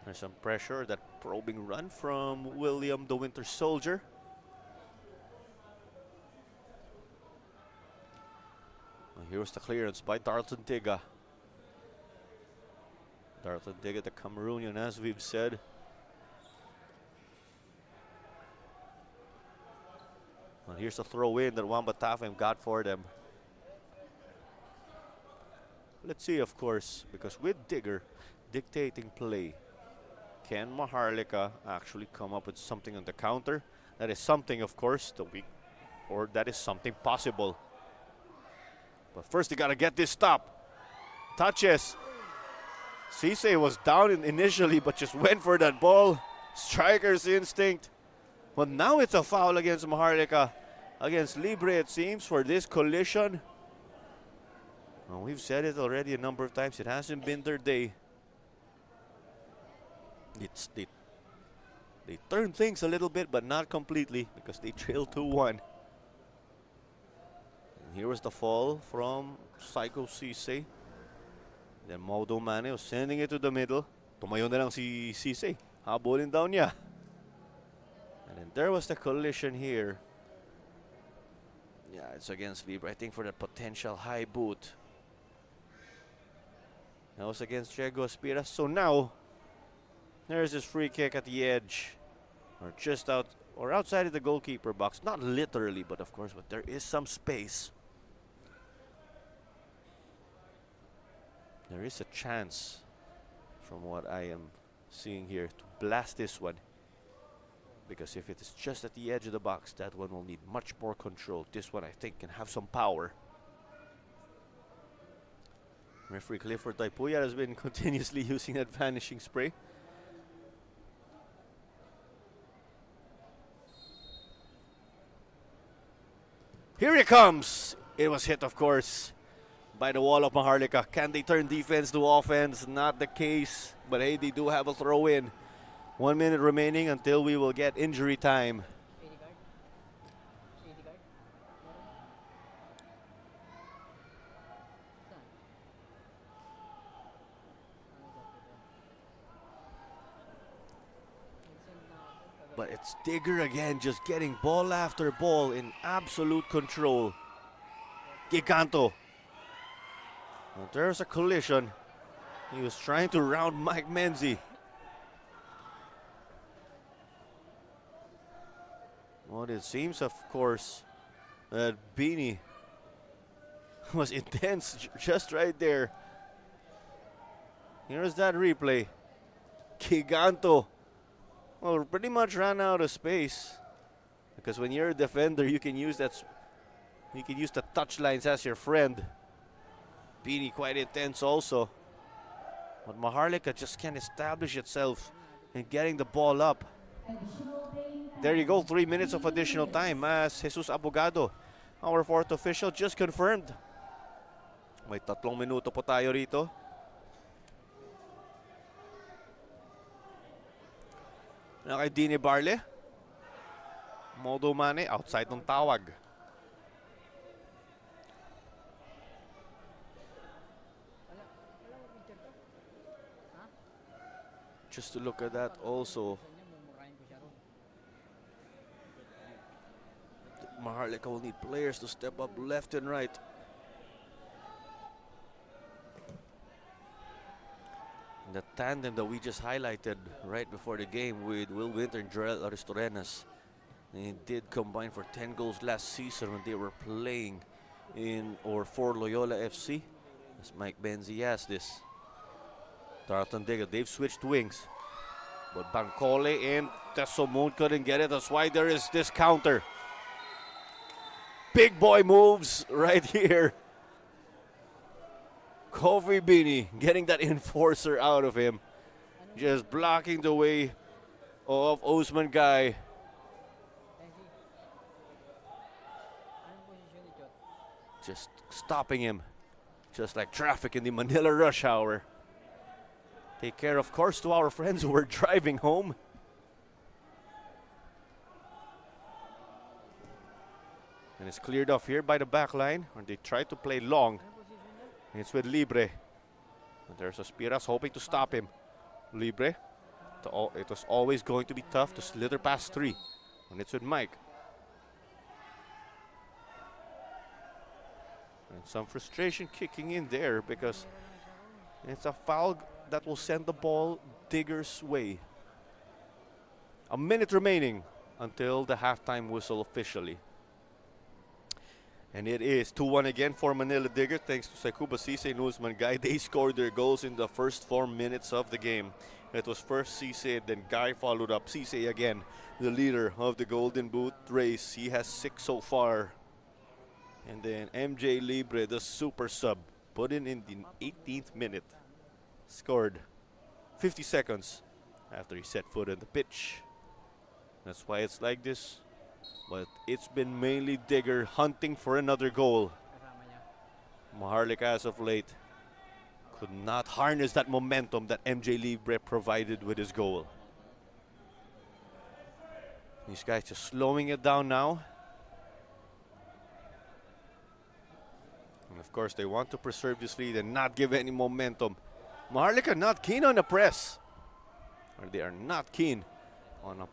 There's some pressure, that probing run from William the Winter Soldier. And here's the clearance by Darton Tiga. Darton Tiga, the Cameroonian, as we've said. And here's the throw in that Wamba Tafem got for them. Let's see, of course, because with Digger dictating play, can Maharlika actually come up with something on the counter? That is something, of course, that is something possible. But first, they got to get this stop. Touches. Cisse was down initially, but just went for that ball. Striker's instinct. But now it's a foul against Maharlika. Against Libre, it seems, for this collision. Well, we've said it already a number of times. It hasn't been their day. They turn things a little bit, but not completely, because they trail 2-1. And here was the fall from Psycho Cisse. Then Modo Mane sending it to the middle. Tumayo na lang si Cisse. Habulin down niya. And then there was the collision here. Yeah, it's against Libre, I think, for that potential high boot. That was against Diego Aspira. So now, there's this free kick at the edge. Or just out, or outside of the goalkeeper box. Not literally, but of course, but there is some space. There is a chance, from what I am seeing here, to blast this one. Because if it is just at the edge of the box, that one will need much more control. This one, I think, can have some power. Referee Clifford Taipuya has been continuously using that vanishing spray. Here it comes. It was hit, of course, by the wall of Maharlika. Can they turn defense to offense? Not the case. But hey, they do have a throw in. 1 minute remaining until we will get injury time. But it's Digger again, just getting ball after ball in absolute control. Giganto. Well, there's a collision. He was trying to round Mike Menzi. Well, it seems, of course, that Beanie was intense just right there. Here's that replay. Giganto. Well, pretty much ran out of space. Because when you're a defender, you can use that. You can use the touch lines as your friend. Beanie quite intense also. But Maharlika just can't establish itself in getting the ball up. There you go, 3 minutes of additional time as Jesus Abogado, our fourth official, just confirmed. May 3 minuto po tayo rito. Na kay Dini Barle. Modo Mane, outside ng tawag. Just to look at that also, Maharlika will need players to step up left and right. The tandem that we just highlighted right before the game with Will Winter and Joel Aristorenas, they did combine for 10 goals last season when they were playing in or for Loyola FC. As Mike Benzi has this. Tartan Digger, they've switched wings. But Bancole and Tesomon couldn't get it. That's why there is this counter. Big boy moves right here. Kofi Bini getting that enforcer out of him. Just blocking the way of Osman Guy. Just stopping him. Just like traffic in the Manila rush hour. Take care, of course, to our friends who were driving home. And it's cleared off here by the back line. And they try to play long. And it's with Libre. And there's Aspiras hoping to stop him. Libre. It was always going to be tough to slither past 3. And it's with Mike. And some frustration kicking in there because it's a foul that will send the ball Digger's way. A minute remaining until the halftime whistle officially. And it is 2-1 again for Manila Digger thanks to Sakuba Cisse and Usman Guy. They scored their goals in the first 4 minutes of the game. It was first Cisse, then Guy followed up. Cisse again, the leader of the Golden Boot race. He has 6 so far. And then MJ Libre, the super sub, put in the 18th minute. Scored 50 seconds after he set foot on the pitch. That's why it's like this. But it's been mainly Digger hunting for another goal. Maharlika as of late could not harness that momentum that MJ Libre provided with his goal. These guys just slowing it down now. And of course they want to preserve this lead and not give any momentum. Maharlika not keen on the press. Or they are not keen on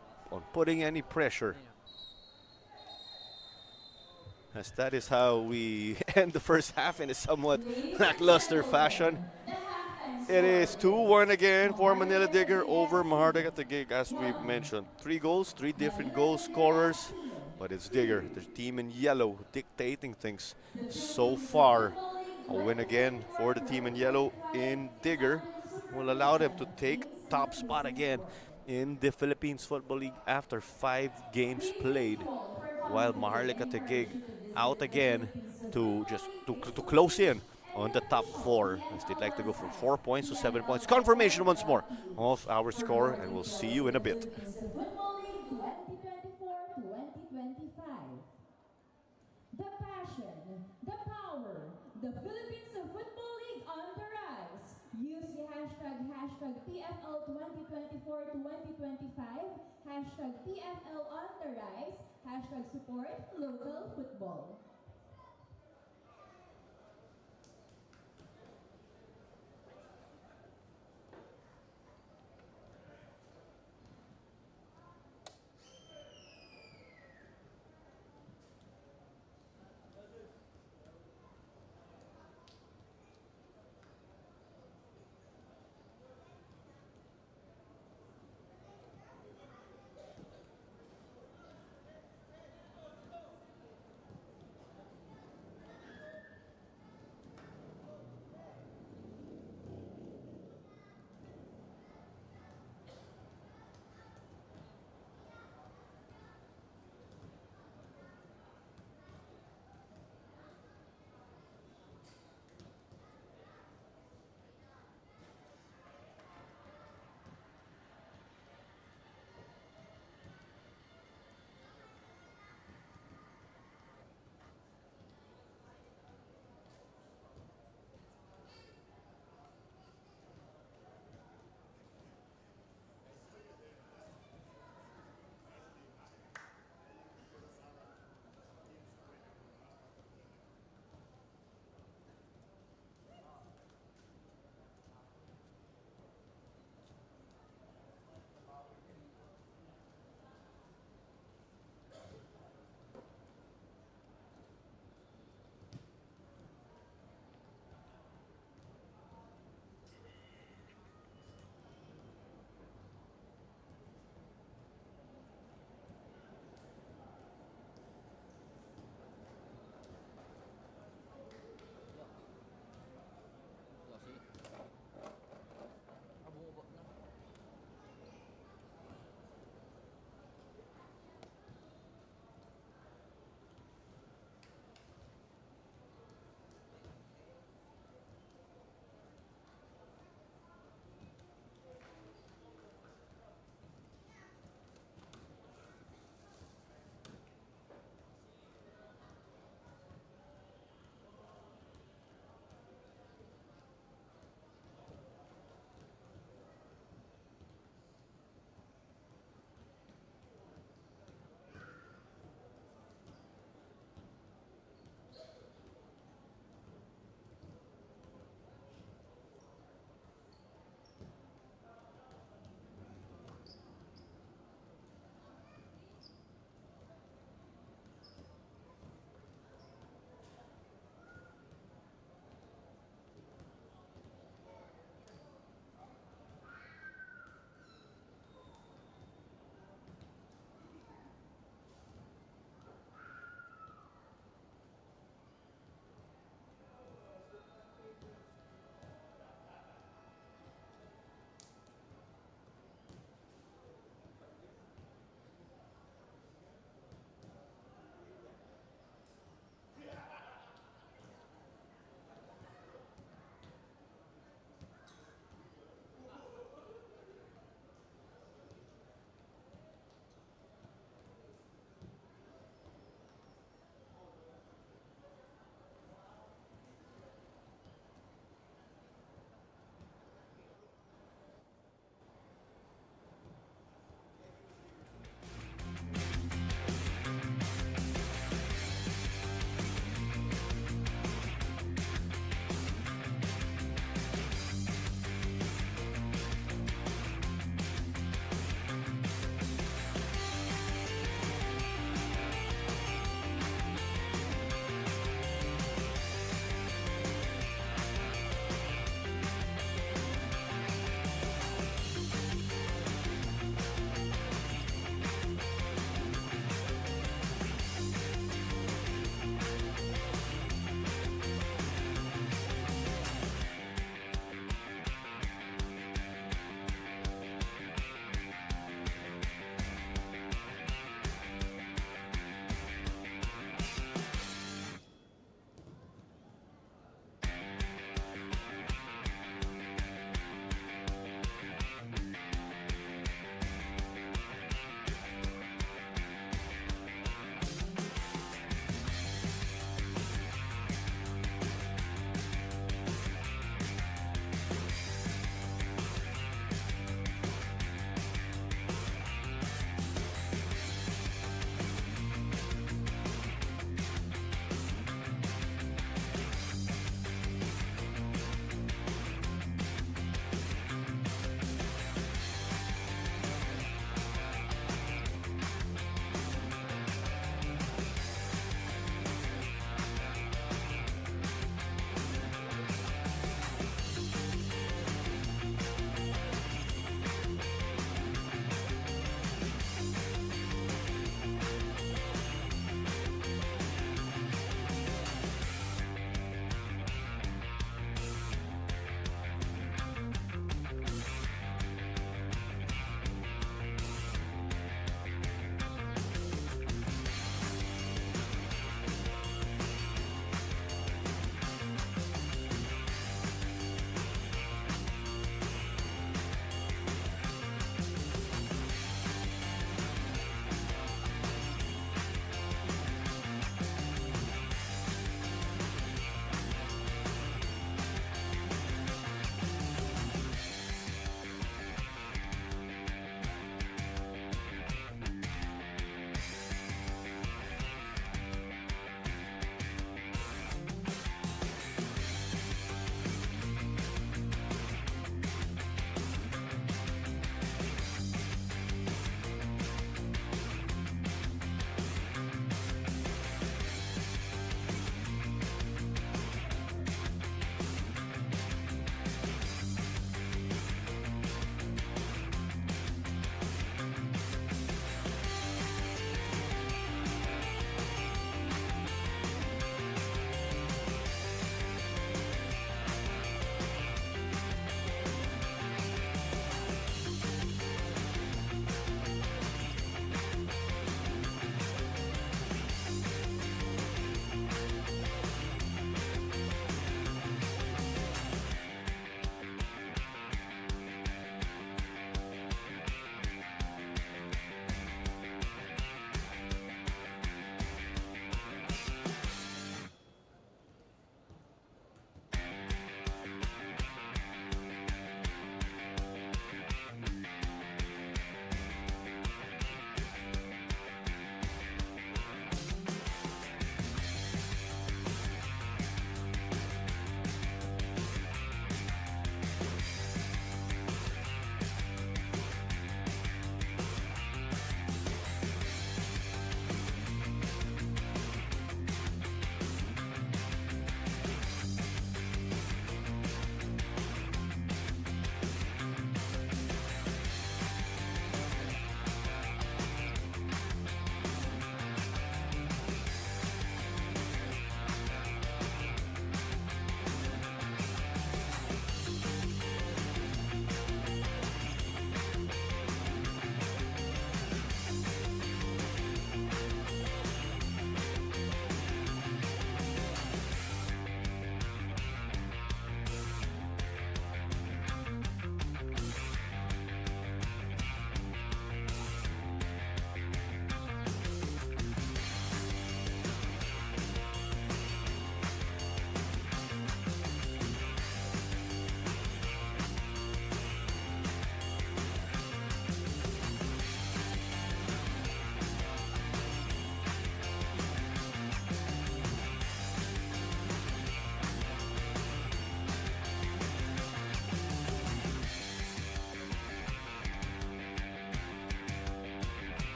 putting any pressure. As that is how we end the first half in a somewhat lackluster fashion. It is 2-1 again for Manila Digger over Maharlika Taguig, as we mentioned. 3 goals, 3 different goal scorers. But it's Digger, the team in yellow, dictating things so far. A win again for the team in yellow in Digger will allow them to take top spot again in the Philippines Football League after 5 games played. While Maharlika Taguig out again to close in on the top 4, as they'd like to go from 4 points to 7 points. Confirmation once more of our score, and we'll see you in a bit. Football League 2024-2025. The passion, the power, the Philippines Football League on the rise. Use the hashtag PFL 2024-2025, hashtag PFL on the rise, hashtag support local football.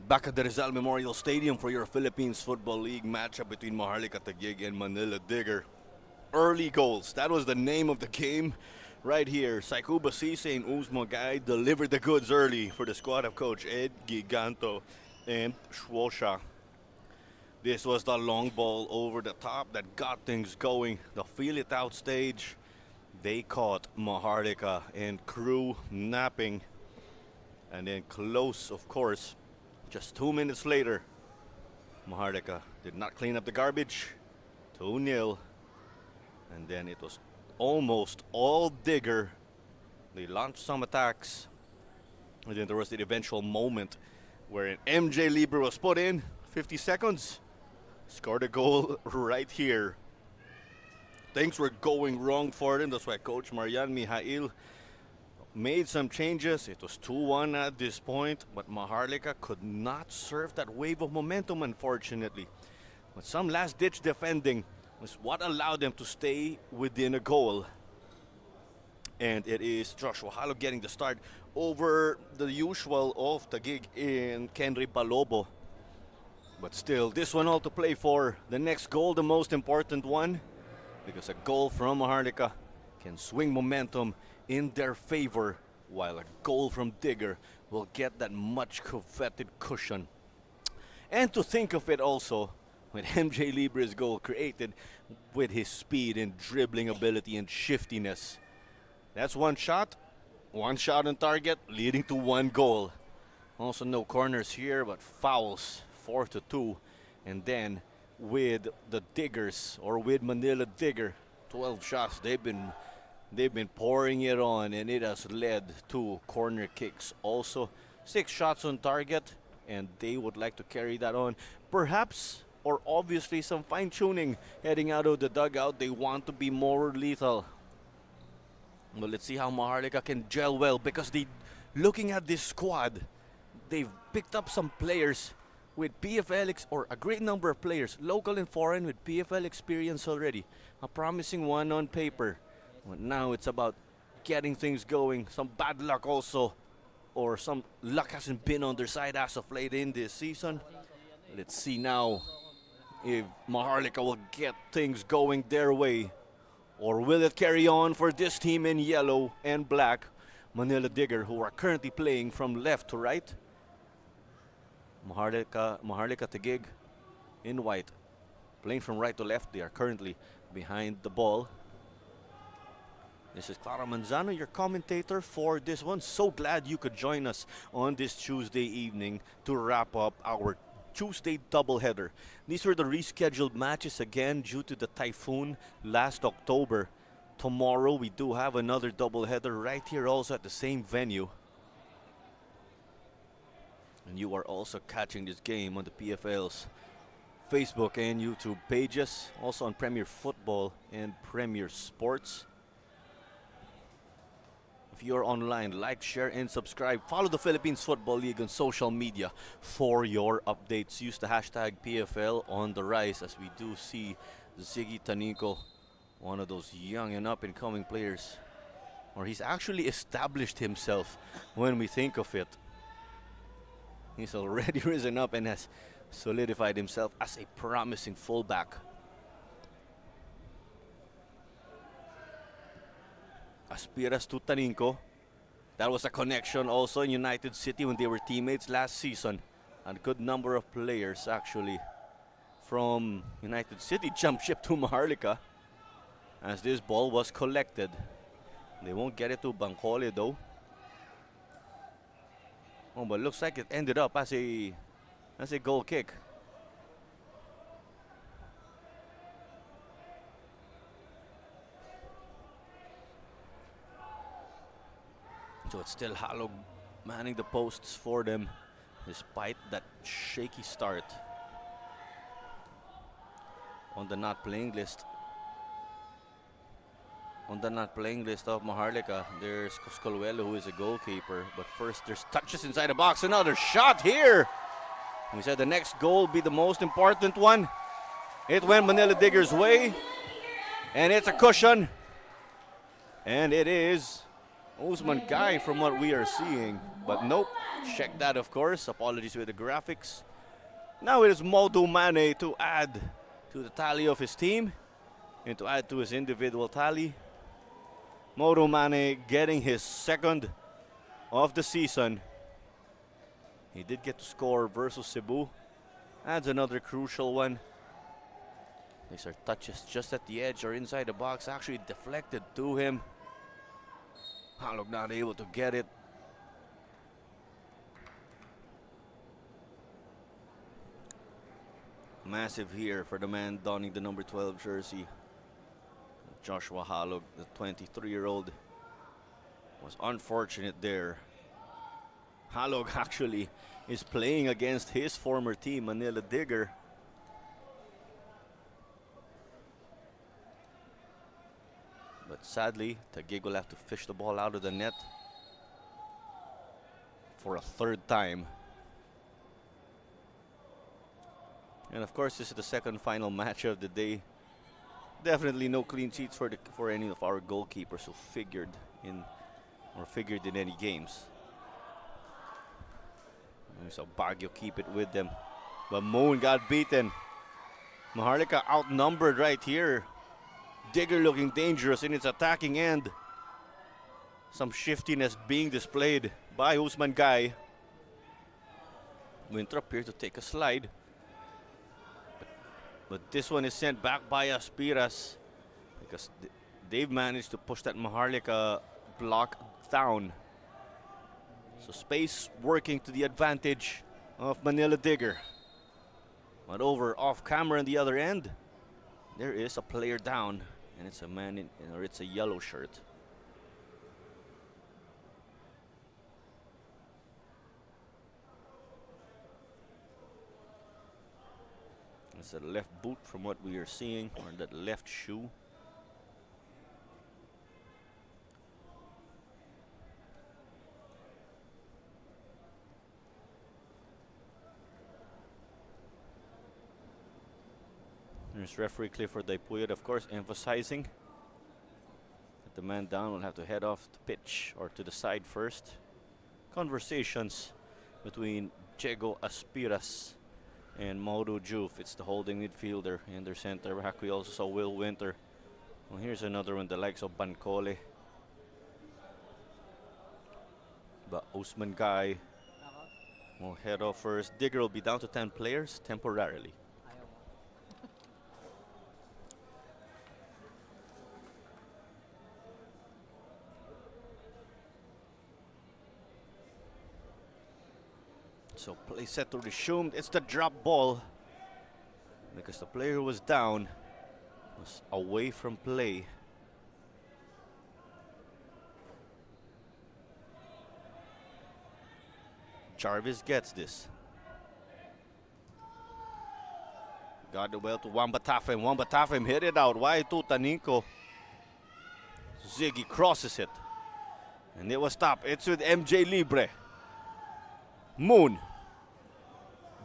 Back at the Rizal Memorial Stadium for your Philippines Football League matchup between Maharlika Taguig and Manila Digger. Early goals, that was the name of the game right here. Saikuba Sise and Uzmagay delivered the goods early for the squad of Coach Ed Giganto and Shwosha. This was the long ball over the top that got things going. The feel it out stage, they caught Maharlika and crew napping. And then close, of course, just 2 minutes later, Maharlika did not clean up the garbage. 2-0. And then it was almost all Digger. They launched some attacks. And then there was the eventual moment where an MJ Libre was put in. 50 seconds. Scored a goal right here. Things were going wrong for them. That's why Coach Marian Mijail made some changes. It was 2-1 at this point, but Maharlika could not surf that wave of momentum, unfortunately. But some last-ditch defending was what allowed them to stay within a goal. And it is Joshua Halo getting the start over the usual of Taguig in Kenry Balobo. But still, this one all to play for. The next goal, the most important one, because a goal from Maharlika can swing momentum in their favor, while a goal from Digger will get that much coveted cushion. And to think of it also, with MJ Libre's goal created with his speed and dribbling ability and shiftiness. That's one shot on target, leading to one goal. Also no corners here, but fouls, 4-2. And then with the Diggers, or with Manila Digger, 12 shots, they've been pouring it on, and it has led to corner kicks. Also 6 shots on target, and they would like to carry that on. Perhaps, or obviously, some fine-tuning heading out of the dugout. They want to be more lethal. But let's see how Maharlika can gel well, because looking at this squad, they've picked up some players with PFL, or a great number of players, local and foreign, with PFL experience already. A promising one on paper. But now it's about getting things going. Some bad luck also, or some luck hasn't been on their side as of late in this season. Let's see now if Maharlika will get things going their way, or will it carry on for this team in yellow and black, Manila Digger, who are currently playing from left to right. Maharlika Taguig in white, playing from right to left. They are currently behind the ball. This is Clara Manzano, your commentator for this one. So glad you could join us on this Tuesday evening to wrap up our Tuesday doubleheader. These were the rescheduled matches again due to the typhoon last October. Tomorrow we do have another doubleheader right here also at the same venue. And you are also catching this game on the PFL's Facebook and YouTube pages, also on Premier Football and Premier Sports. If you're online, like, share, and subscribe. Follow the Philippines Football League on social media for your updates. Use the hashtag PFL on the rise, as we do see Ziggy Tanico, one of those young and up-and-coming players. Or he's actually established himself when we think of it. He's already risen up and has solidified himself as a promising fullback. Aspiras to Taninco. That was a connection also in United City when they were teammates last season. And a good number of players actually from United City jumped ship to Maharlika as this ball was collected. They won't get it to Bancole though. Oh, but looks like it ended up as a goal kick. So it's still Halo manning the posts for them, despite that shaky start. On the not playing list. On the not playing list of Maharlika, there's Coscoluelo, who is a goalkeeper. But first, there's touches inside the box. Another shot here. We said the next goal will be the most important one. It went Manila Digger's way. And it's a cushion. And it is Usman Guy from what we are seeing. But nope, check that of course. Apologies with the graphics. Now it is Modu Mane to add to the tally of his team and to add to his individual tally. Modu Mane getting his second of the season. He did get to score versus Cebu. Adds another crucial one. These are touches just at the edge or inside the box. Actually deflected to him. Halog not able to get it. Massive here for the man donning the number 12 jersey. Joshua Halog, the 23-year-old, was unfortunate there. Halog actually is playing against his former team, Manila Digger. But sadly, Taguig will have to fish the ball out of the net for a third time. And of course, this is the second final match of the day. Definitely no clean sheets for any of our goalkeepers who figured in any games. So Baguio keep it with them. But Moon got beaten. Maharlika outnumbered right here. Digger looking dangerous in its attacking end. Some shiftiness being displayed by Usman Guy. Winter appeared to take a slide. But this one is sent back by Aspiras because they've managed to push that Maharlika block down. So space working to the advantage of Manila Digger. But over off camera on the other end, there is a player down, and it's a man or it's a yellow shirt. It's a left boot from what we are seeing, or that left shoe. There's referee Clifford Daipuyat, of course, emphasizing that the man down will have to head off the pitch or to the side first. Conversations between Diego Aspiras and Mauro Juf. It's the holding midfielder in their center back. We also saw Will Winter. Well, here's another one, the likes of Bancole. But Usman Guy will head off first. Digger will be down to 10 players temporarily. So play set to resume. It's the drop ball because the player was down, was away from play. Jarvis gets this. Got it well to Wambatafem. Wambatafem hit it out wide to Taninko. Ziggy crosses it. And it was stopped. It's with MJ Libre. Moon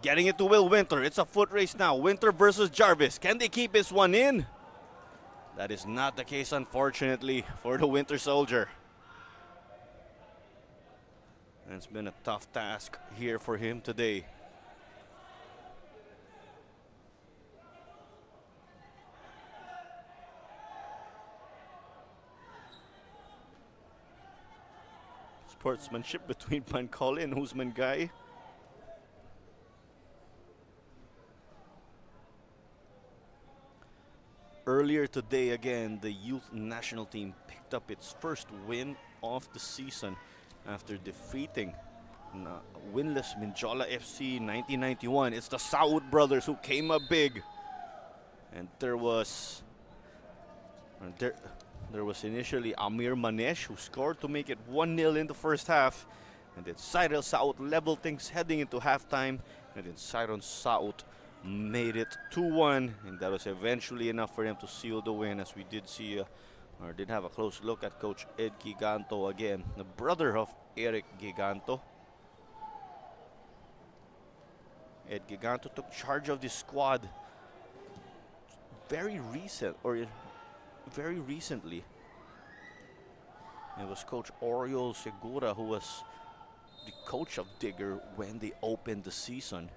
getting it to Will Winter. It's a foot race now. Winter versus Jarvis. Can they keep this one in? That is not the case, unfortunately, for the Winter Soldier. And it's been a tough task here for him today. Sportsmanship between Pancole and Usman Guy. Earlier today, again, the youth national team picked up its first win of the season after defeating winless Minjola FC 1991. It's the Saud brothers who came up big. And there was initially Amir Manesh who scored to make it 1-0 in the first half. And then Cyril Saud leveled things heading into halftime. And then Cyril Saud made it 2-1. And that was eventually enough for them to seal the win, as we did see or did have a close look at Coach Ed Giganto again, the brother of Eric Giganto. Ed Giganto took charge of the squad very recently. It was Coach Oriol Segura who was the coach of Digger when they opened the season.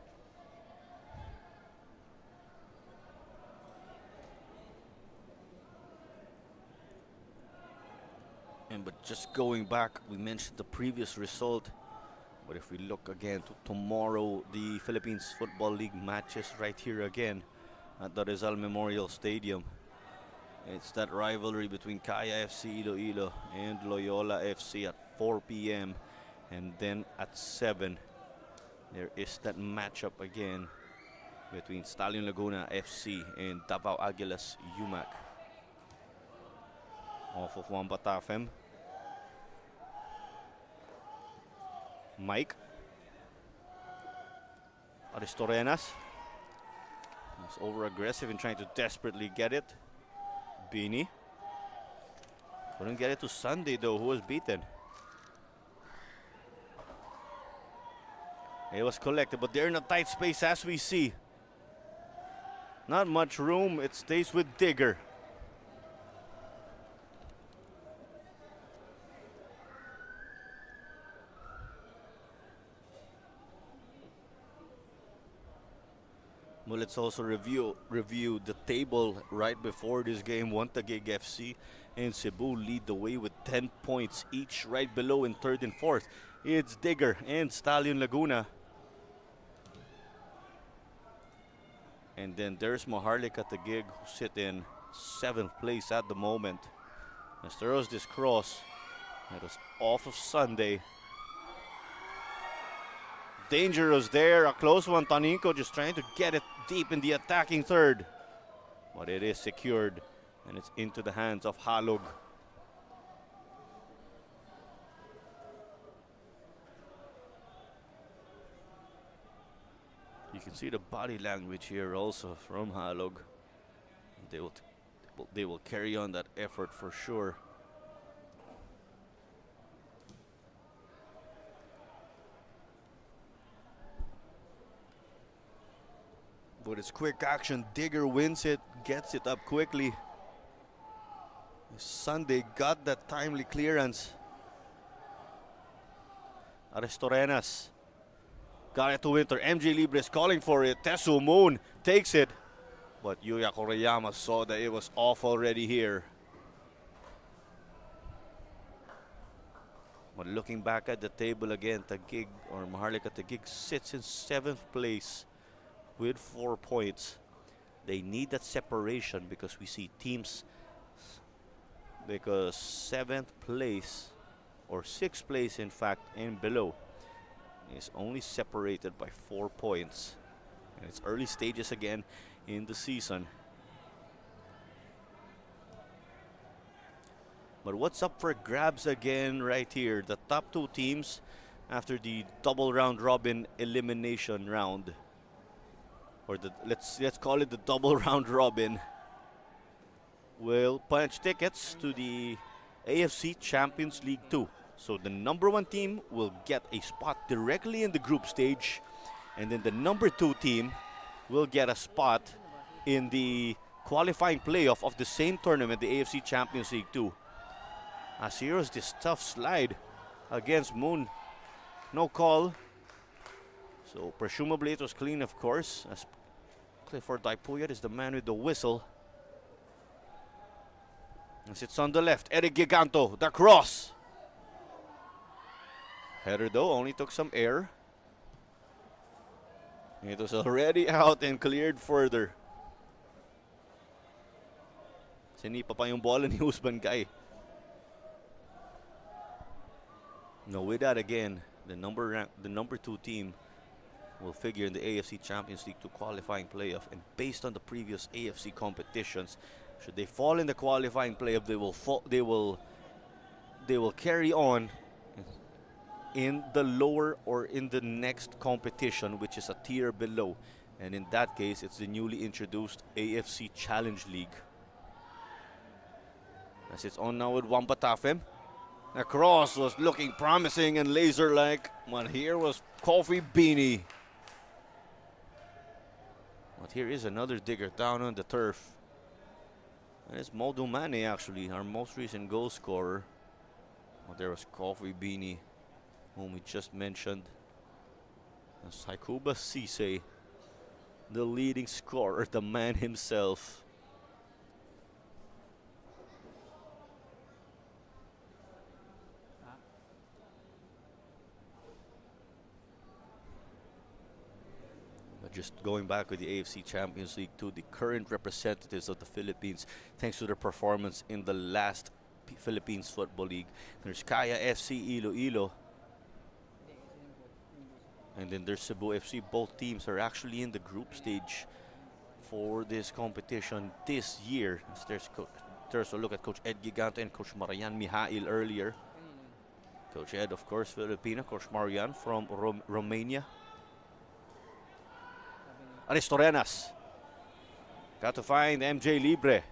But just going back, we mentioned the previous result. But if we look again to tomorrow, the Philippines Football League matches right here again at the Rizal Memorial Stadium. It's that rivalry between Kaya FC Iloilo and Loyola FC at 4 p.m. And then at 7, there is that matchup again between Stallion Laguna FC and Davao Aguilas UMAC. Off of Juan Batafem. Mike Aristorenas. He's over aggressive in trying to desperately get it. Beanie couldn't get it to Sunday though, who was beaten. It was collected, but they're in a tight space as we see. Not much room, it stays with Digger. Well, let's also review the table right before this game. Taguig FC and Cebu lead the way with 10 points each. Right below in third and fourth, it's Digger and Stallion Laguna. And then there's Maharlika Taguig, who sit in 7th place at the moment. As there was this cross that was off of Sunday. Dangerous there, a close one. Taninko just trying to get it deep in the attacking third. But it is secured and it's into the hands of Halog. You can see the body language here also from Halog. They will carry on that effort for sure. But it's quick action. Digger wins it, gets it up quickly. Sunday got that timely clearance. Aristorenas got it to Winter. MJ Libre is calling for it. Tesu Moon takes it. But Yuya Koreyama saw that it was off already here. But looking back at the table again, Taguig, or Maharlika Taguig, sits in 7th place with 4 points. They need that separation because we see teams, because 7th place or 6th place in fact and below is only separated by 4 points. And it's early stages again in the season. But what's up for grabs again right here? The top 2 teams after the double round robin elimination round, or let's call it the double round robin, will punch tickets to the AFC Champions League 2. So the number 1 team will get a spot directly in the group stage, and then the number 2 team will get a spot in the qualifying playoff of the same tournament, the AFC Champions League 2. As here's this tough slide against Moon. No call. So presumably it was clean, of course, as Clifford Daipuyat is the man with the whistle. As it's on the left, Eric Giganto, the cross. Header though, only took some air. It was already out and cleared further. Sinipa pa yung bola ni Usman Kai. No, with that again, the number 2 team will figure in the AFC Champions League 2 qualifying playoff, and based on the previous AFC competitions, should they fall in the qualifying playoff, they will carry on in the lower or in the next competition, which is a tier below, and in that case it's the newly introduced AFC Challenge League. As it's on now with Wampa Tafem. The cross was looking promising and laser-like, but here was Coffee Beanie. But here is another Digger down on the turf. And it's Modo Mane, actually, our most recent goal scorer. Well, there was Coffee Beanie, whom we just mentioned. And Saikuba Sise, the leading scorer, the man himself. But just going back with the AFC Champions League to the current representatives of the Philippines, thanks to their performance in the last Philippines Football League. There's Kaya FC Iloilo. And then there's Cebu FC. Both teams are actually in the group stage for this competition this year. There's a look at Coach Ed Gigante and Coach Marian Mihail earlier. Coach Ed, of course, Filipino. Coach Marian from Romania. Aristorenas. Got to find MJ Libre.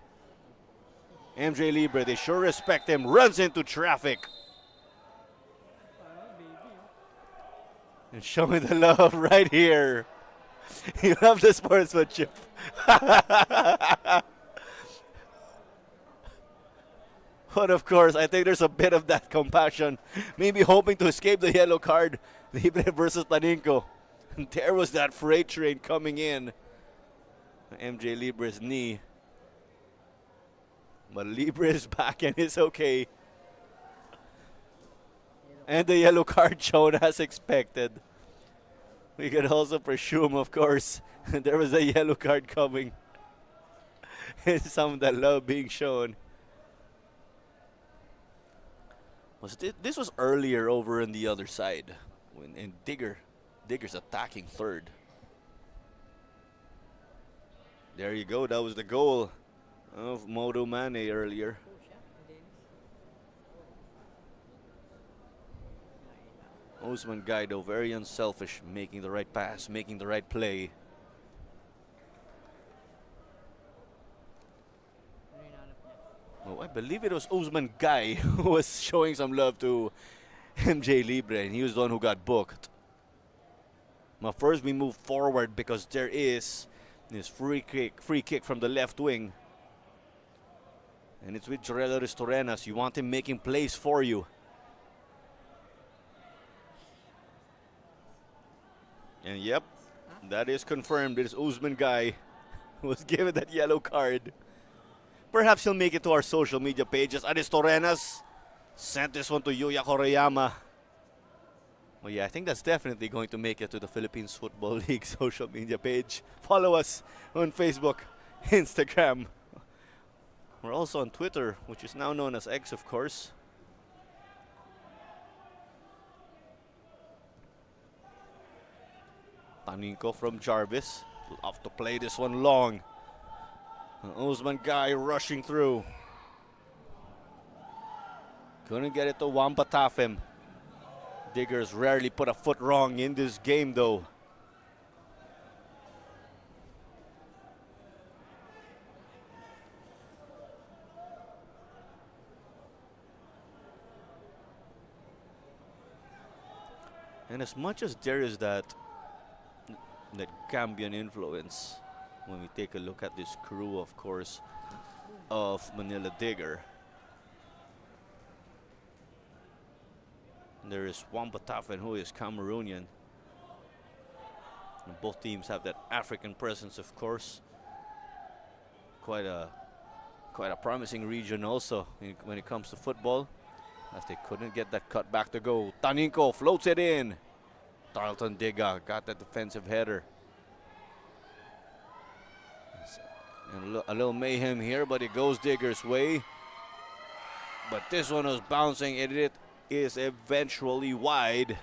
MJ Libre, they sure respect him. Runs into traffic. And showing the love right here. You love the sportsmanship. But of course, I think there's a bit of that compassion. Maybe hoping to escape the yellow card. Libre versus Taninco. And there was that freight train coming in. MJ Libre's knee. But Libre is back and it's okay. And the yellow card shown as expected. We could also presume, of course, there was a yellow card coming. And some of the love being shown. This was earlier over on the other side. And Digger's attacking third. There you go. That was the goal of Modo Mane earlier. Osman Guido, very unselfish, making the right pass, making the right play. Oh, I believe it was Osman Guy who was showing some love to MJ Libre, and he was the one who got booked. Now first we move forward because there is this free kick from the left wing. And it's with Jorel Ristorenas. You want him making plays for you. And yep, that is confirmed. It is Usman Guy who was given that yellow card. Perhaps he'll make it to our social media pages. Aristorenas sent this one to Yuya Koreyama. Well, yeah, I think that's definitely going to make it to the Philippines Football League social media page. Follow us on Facebook, Instagram. We're also on Twitter, which is now known as X, of course. Taninco from Jarvis. Love to play this one long. Osman Guy rushing through. Couldn't get it to Wampa Tafem. Diggers rarely put a foot wrong in this game, though. And as much as there is that Gambian influence, when we take a look at this crew, of course, of Manila Digger, there is Wampa Tafen, who is Cameroonian. And both teams have that African presence, of course. Quite a promising region also when it comes to football, as they couldn't get that cut back to goal. Taninco floats it in. Tarleton Diga got that defensive header. And a little mayhem here, but it goes Digger's way. But this one was bouncing, and it is eventually wide.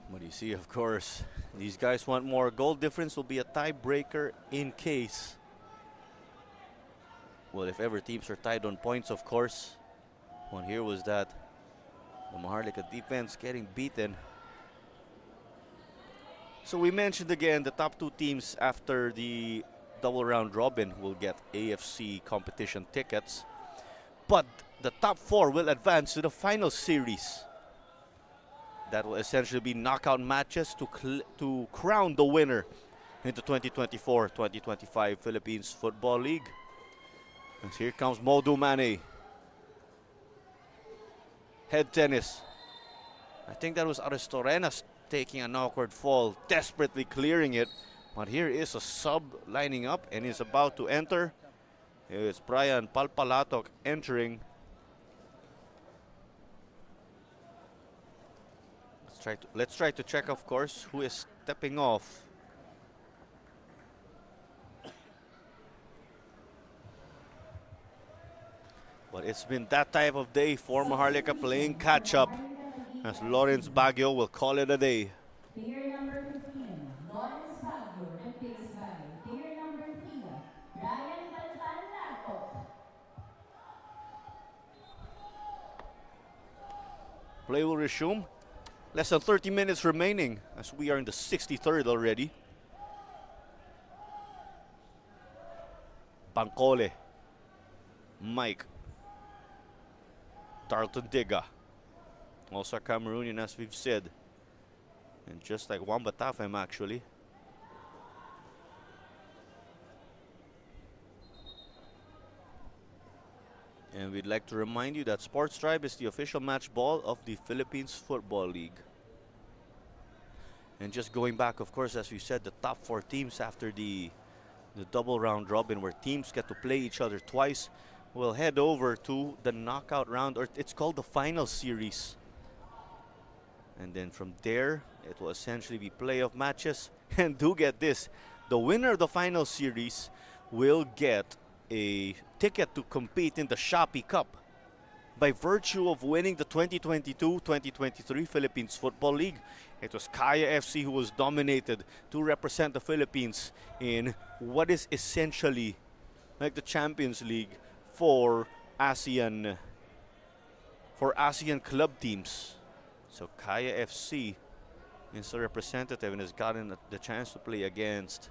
But you see, of course, these guys want more. Goal difference will be a tiebreaker in case. Well, if ever teams are tied on points, of course. One here was that the Maharlika defense getting beaten. So we mentioned again the top two teams after the double round robin will get AFC competition tickets. But the top four will advance to the final series. That will essentially be knockout matches to crown the winner into 2024-2025 Philippines Football League. And here comes Modu Mane. Head tennis. I think that was Aristorenas taking an awkward fall, desperately clearing it. But here is a sub lining up and is about to enter. It's Brian Palpalatok entering. Let's try to check, of course, who is stepping off. But it's been that type of day for Maharlika, playing catch up, as Lawrence Baguio will call it a day. Player number 15, Lawrence Baguio, replaced by player number 3, Brian Palpalatok. Play will resume. Less than 30 minutes remaining as we are in the 63rd already. Bancole, Mike, Tarleton Diga, also a Cameroonian as we've said. And just like Wamba Tafem actually. And we'd like to remind you that Sports Tribe is the official match ball of the Philippines Football League. And just going back, of course, as we said, the top 4 teams after the double round robin, where teams get to play each other twice, will head over to the knockout round, or it's called the final series. And then from there, it will essentially be playoff matches. And do get this, the winner of the final series will get a ticket to compete in the Shopee Cup by virtue of winning the 2022-2023 Philippines Football League. It was Kaya FC who was nominated to represent the Philippines in what is essentially like the Champions League for ASEAN club teams. So Kaya FC is a representative and has gotten the chance to play against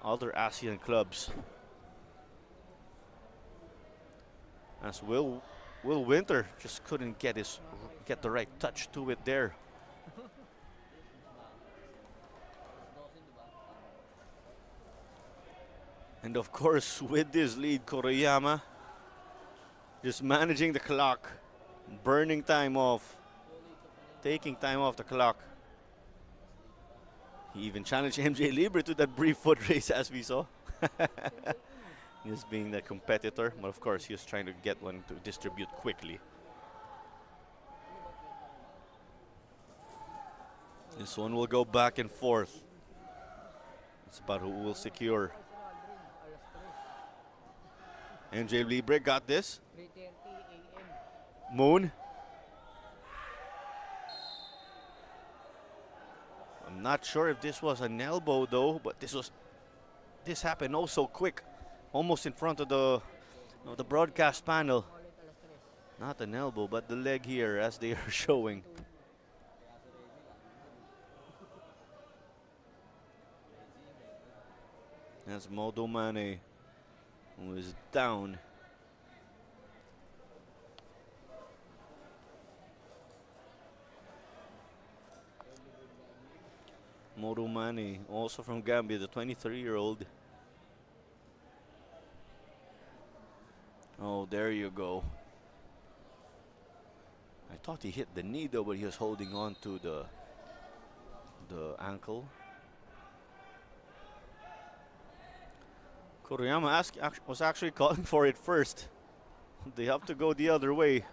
other ASEAN clubs. As Will Winter just couldn't get the right touch to it there. And of course, with this lead, Koriyama just managing the clock, burning time off, taking time off the clock. He even challenged MJ Libre to that brief foot race, as we saw. Just being the competitor, but of course he was trying to get one to distribute quickly. This one will go back and forth. It's about who will secure. MJ Libre got this. Moon. I'm not sure if this was an elbow though, but this happened oh so quick. Almost in front of the broadcast panel. Not an elbow, but the leg here as they are showing. That's Modu Mane, who is down. Modu Mane, also from Gambia, the 23-year-old. Oh, there you go. I thought he hit the knee though, but he was holding on to the ankle. Kuriyama was actually calling for it first. They have to go the other way.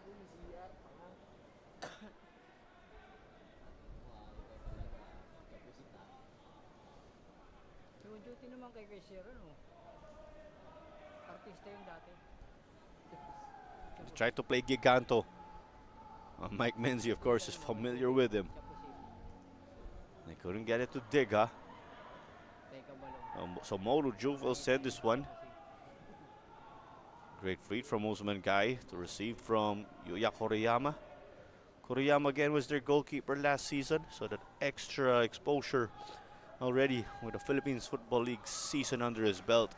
Tried to play Giganto. Mike Menzie, of course, is familiar with him. They couldn't get it to Diga. So Modu Juve will send this one. Great feed from Usman Guy to receive from Yuya Koriyama. Koriyama again was their goalkeeper last season, so that extra exposure already with the Philippines Football League season under his belt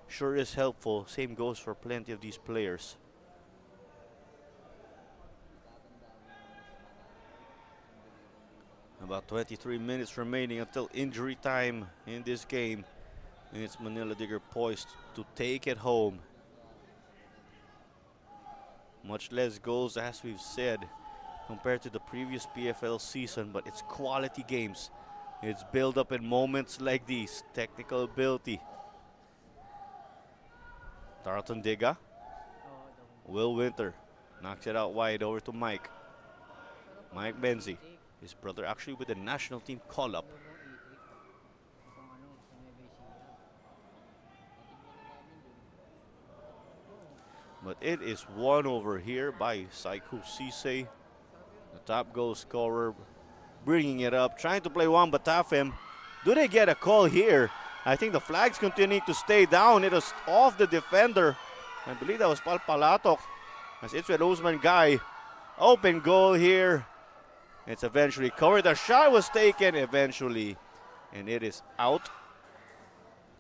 sure is helpful. Same goes for plenty of these players. About 23 minutes remaining until injury time in this game. And it's Manila Digger poised to take it home. Much less goals, as we've said, compared to the previous PFL season, but it's quality games. It's build up in moments like these. Technical ability. Tarleton Diga. Will Winter knocks it out wide over to Mike. Mike Benzi, his brother actually with the national team call-up. But it is won over here by Saiku Sisay, the top goal scorer, bringing it up, trying to play one Batafem. Do they get a call here? I think the flags continue to stay down. It was off the defender. I believe that was Palpalatok. As it's with Usman Guy. Open goal here. It's eventually covered. The shot was taken eventually. And it is out.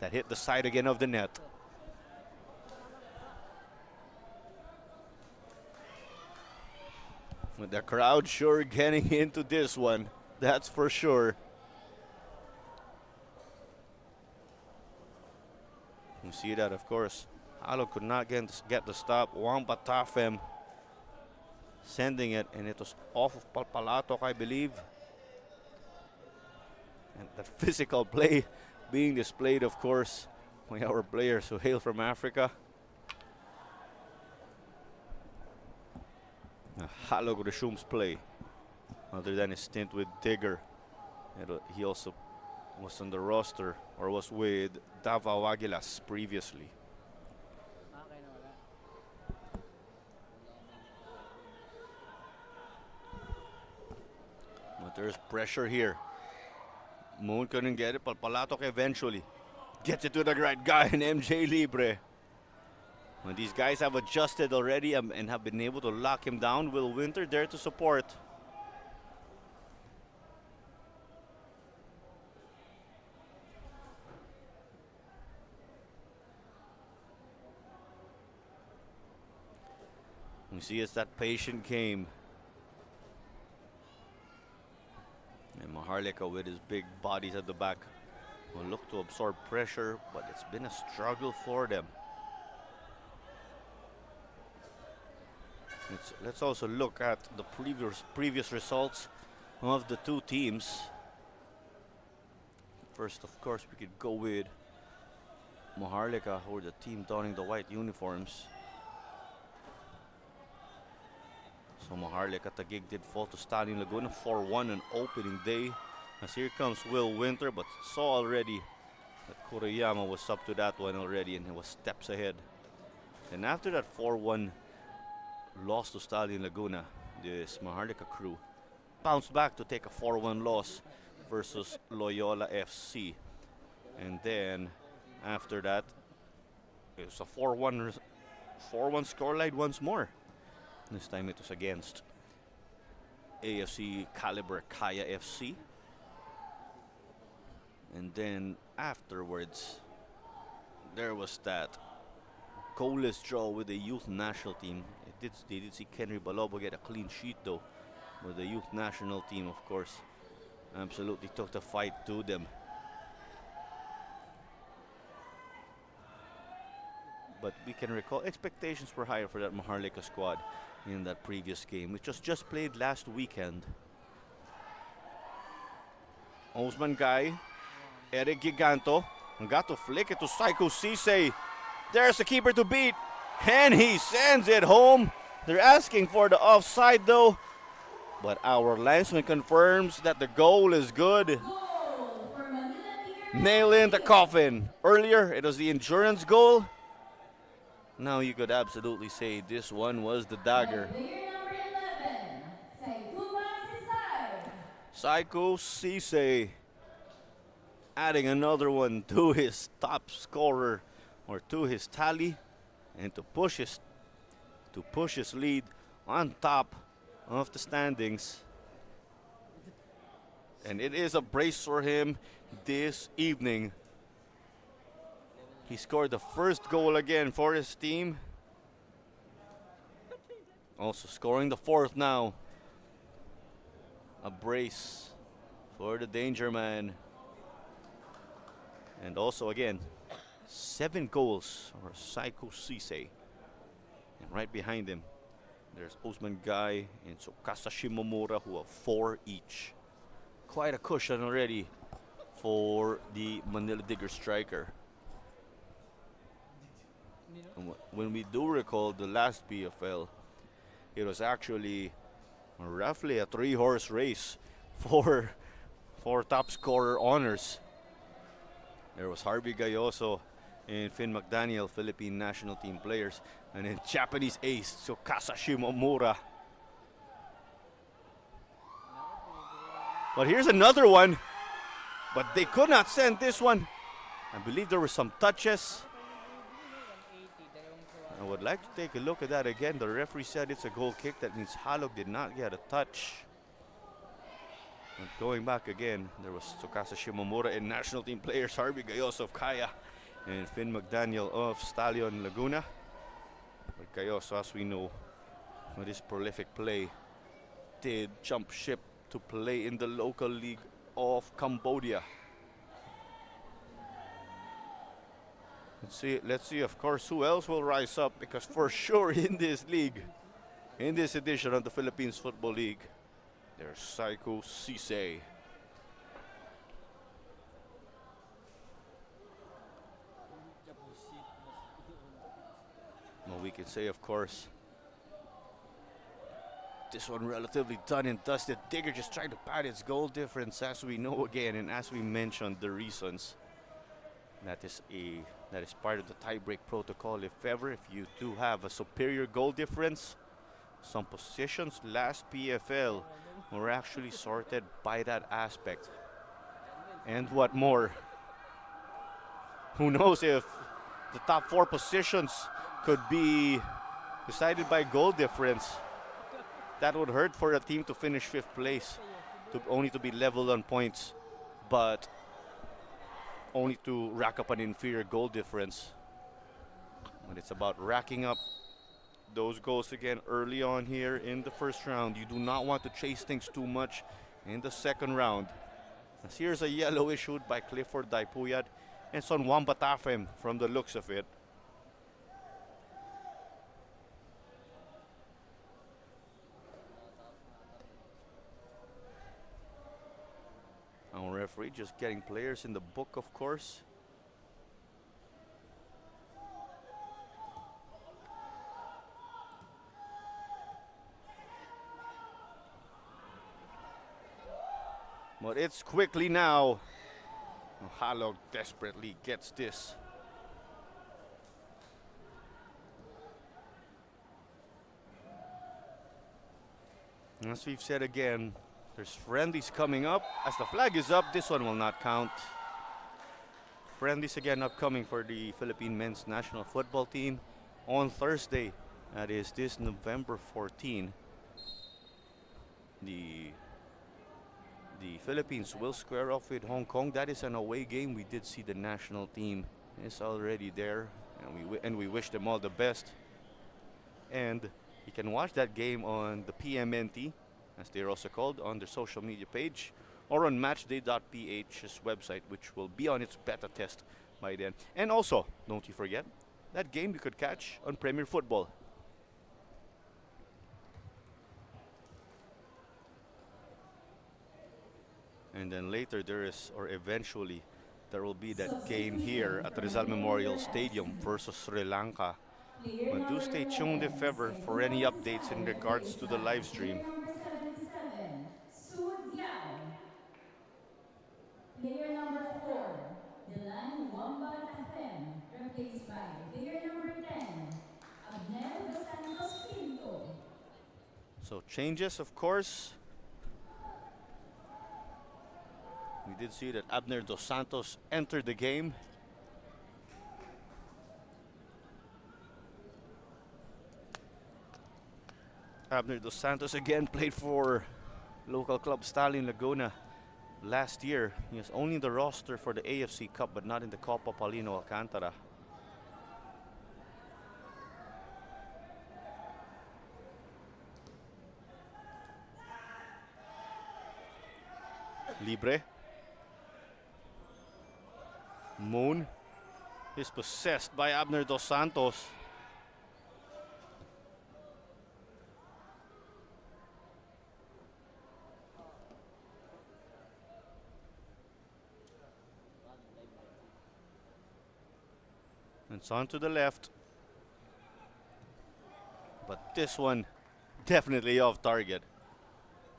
That hit the side again of the net. With the crowd sure getting into this one. That's for sure. You see that, of course. Halo could not get the stop. Wampa Tafem sending it, and it was off of Palpalatok, I believe. And that physical play being displayed, of course, by our players who hail from Africa. Halo resumes play. Other than his stint with Digger, he also was on the roster, or was with Davao Aguilas previously. But there's pressure here. Moon couldn't get it, Palpalatok eventually gets it to the right guy, and MJ Libre. When these guys have adjusted already and have been able to lock him down, Will Winter there to support. We see it's that patient game. And Maharlika with his big bodies at the back will look to absorb pressure, but it's been a struggle for them. Let's also look at the previous results of the two teams. First, of course, we could go with Maharlika, who are the team donning the white uniforms. So Maharlika Taguig did fall to Stalin Laguna 4-1 on opening day. As here comes Will Winter, but saw already that Kuriyama was up to that one already, and he was steps ahead. And after that 4-1 loss to Stalin Laguna, this Maharlika crew bounced back to take a 4-1 loss versus Loyola FC. And then after that, it was a 4-1 scoreline once more. This time it was against AFC Caliber Kaya FC. And then afterwards, there was that goalless draw with the youth national team. They did see Kenry Balobo get a clean sheet though, with the youth national team, of course, absolutely took the fight to them. But we can recall expectations were higher for that Maharlika squad in that previous game, which was just played last weekend. Osman Guy, Eric Giganto, got to flick it to Saiku Sisay. There's the keeper to beat, and he sends it home. They're asking for the offside though, but our linesman confirms that the goal is good. Nail in the coffin. Earlier, it was the endurance goal. Now you could absolutely say this one was the dagger. Saiku Sisay adding another one to his top scorer, or to his tally, and to push his lead on top of the standings. And it is a brace for him this evening. He scored the first goal again for his team. Also scoring the fourth now. A brace for the danger man. And also again, 7 goals for Saiko Sisei. And right behind him, there's Osman Guy and Tsukasa Shimomura who have 4 each. Quite a cushion already for the Manila Digger striker. And when we do recall the last PFL, it was actually roughly a 3-horse race for top scorer honors. There was Harvey Gayoso and Finn McDaniel, Philippine national team players, and then Japanese ace Tsukasa Shimomura. But here's another one, but they could not send this one. I believe there were some touches. I would like to take a look at that again. The referee said it's a goal kick. That means Halog did not get a touch. But going back again, there was Tsukasa Shimomura and national team players Harvey Gayoso of Kaya and Finn McDaniel of Stallion Laguna. But Gayoso, as we know, with his prolific play, did jump ship to play in the local league of Cambodia. Let's see, of course, who else will rise up, because for sure in this league, in this edition of the Philippines Football League, there's Saiko Sisei. Well, we can say, of course, this one relatively done and dusted. Digger just trying to pad its goal difference, as we know again, and as we mentioned the reasons. That is part of the tie-break protocol. If ever, if you do have a superior goal difference, some positions last PFL were actually sorted by that aspect. And what more? Who knows if the top 4 positions could be decided by goal difference. That would hurt for a team to finish 5th place, only to be leveled on points, but only to rack up an inferior goal difference. But it's about racking up those goals again early on here in the first round. You do not want to chase things too much in the second round. As here's a yellow issued by Clifford Daipuyat and Son Juan Batafem from the looks of it. Our referee just getting players in the book, of course. But it's quickly now. Halog desperately gets this. As we've said again, there's friendlies coming up. As the flag is up, this one will not count. Friendlies again upcoming for the Philippine men's national football team on Thursday. That is this November 14. The Philippines will square off with Hong Kong. That is an away game. We did see the national team is already there, and we wish them all the best. And you can watch that game on the PMNT, as they're also called, on their social media page, or on matchday.ph's website, which will be on its beta test by then. And also, don't you forget, that game you could catch on Premier Football. And then later eventually there will be that game here at Rizal Memorial Stadium versus Sri Lanka. But do stay tuned if ever for any updates in regards to the live stream. Player number 4, Delan Wamba Tafem, replaced by player number 10, Abner Dos Santos Pinto. So changes, of course. We did see that Abner Dos Santos entered the game. Abner Dos Santos again played for local club Stallion Laguna last year. He was only in the roster for the AFC Cup, but not in the Copa Paulino Alcantara. Libre. Moon is possessed by Abner Dos Santos. It's on to the left. But this one definitely off target.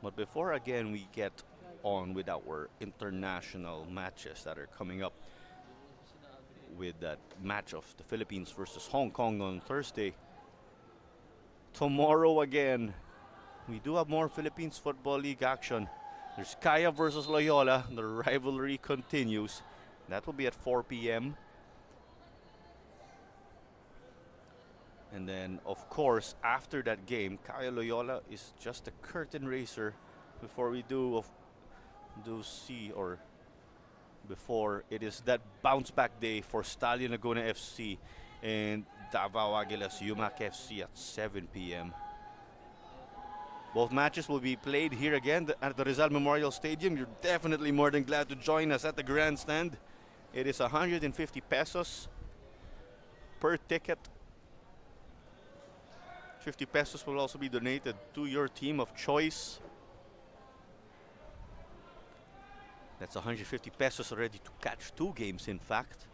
But before again we get on with our international matches that are coming up, with that match of the Philippines versus Hong Kong on Thursday. Tomorrow again, we do have more Philippines Football League action. There's Kaya versus Loyola. The rivalry continues. That will be at 4 p.m. And then, of course, after that game, Kaya Loyola is just a curtain raiser before we before it is that bounce back day for Stallion Laguna FC and Davao Aguilas Yumak FC at 7 p.m. Both matches will be played here again at the Rizal Memorial Stadium. You're definitely more than glad to join us at the grandstand. It is 150 pesos per ticket. 50 pesos will also be donated to your team of choice. That's 150 pesos already to catch 2 games, in fact.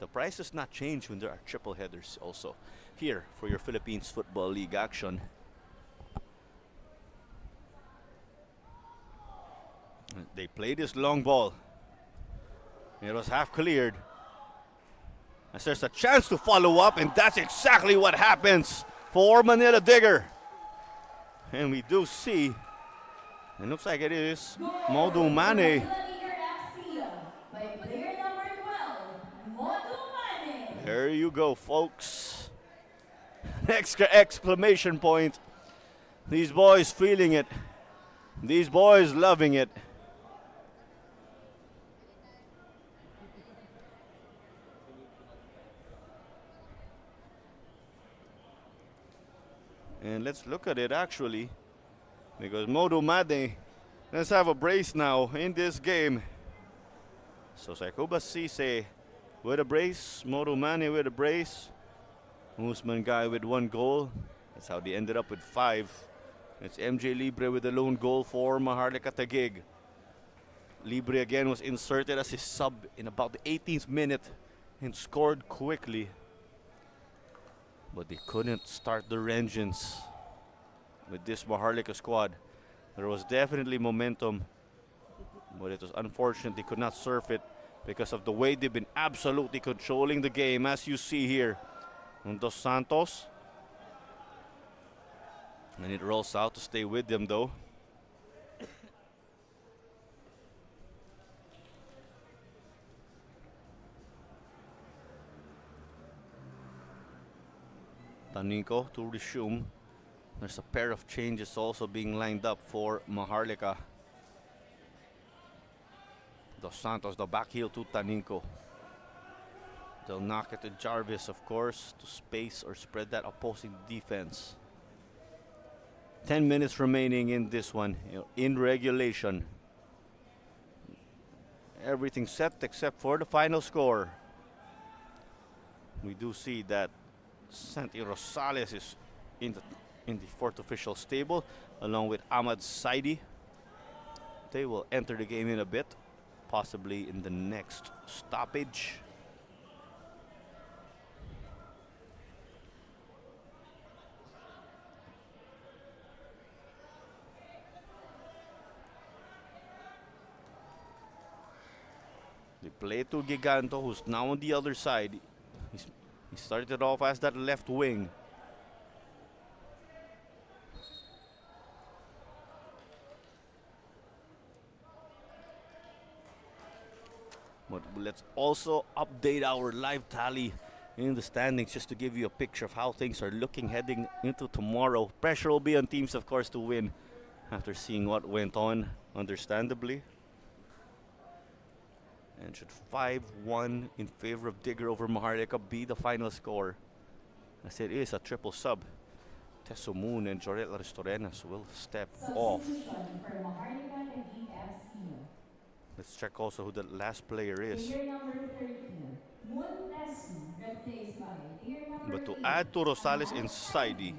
The price does not change when there are triple headers also here for your Philippines Football League action. They played this long ball. It was half cleared. As there's a chance to follow up, and that's exactly what happens for Manila Digger. And we do see, it looks like it is Modu Mane. There you go, folks. Extra exclamation point. These boys feeling it. These boys loving it. And let's look at it actually, because Modu Made, let's have a brace now in this game. So Saikuba Sise with a brace, Modu Mane with a brace, Usman Guy with 1 goal. That's how they ended up with 5. It's MJ Libre with a lone goal for Maharlika Taguig. Libre again was inserted as his sub in about the 18th minute and scored quickly. But they couldn't start their engines with this Maharlika squad. There was definitely momentum, but it was unfortunate they could not surf it because of the way they've been absolutely controlling the game, as you see here. Dos Santos. And it rolls out to stay with them though. Tanico to resume. There's a pair of changes also being lined up for Maharlika. Dos Santos, the back heel to Tanico. They'll knock it to Jarvis, of course, to space or spread that opposing defense. 10 minutes remaining in this one, in regulation. Everything set except for the final score. We do see that Santi Rosales is in the 4th official stable, along with Ahmad Saidi. They will enter the game in a bit, possibly in the next stoppage. They play to Giganto, who's now on the other side. He started off as that left wing. But let's also update our live tally in the standings just to give you a picture of how things are looking heading into tomorrow. Pressure will be on teams, of course, to win after seeing what went on, understandably. And should 5-1 in favor of Digger over Maharlika be the final score, as it is a triple sub, Teso Moon and Jorel Aristorenas will step off. For Maharlika Taguig FC. Let's check also who the last player is. Player number 13, Montesi, replaced by player number But to 8, add to Rosales Alan and Saidi, Saidi.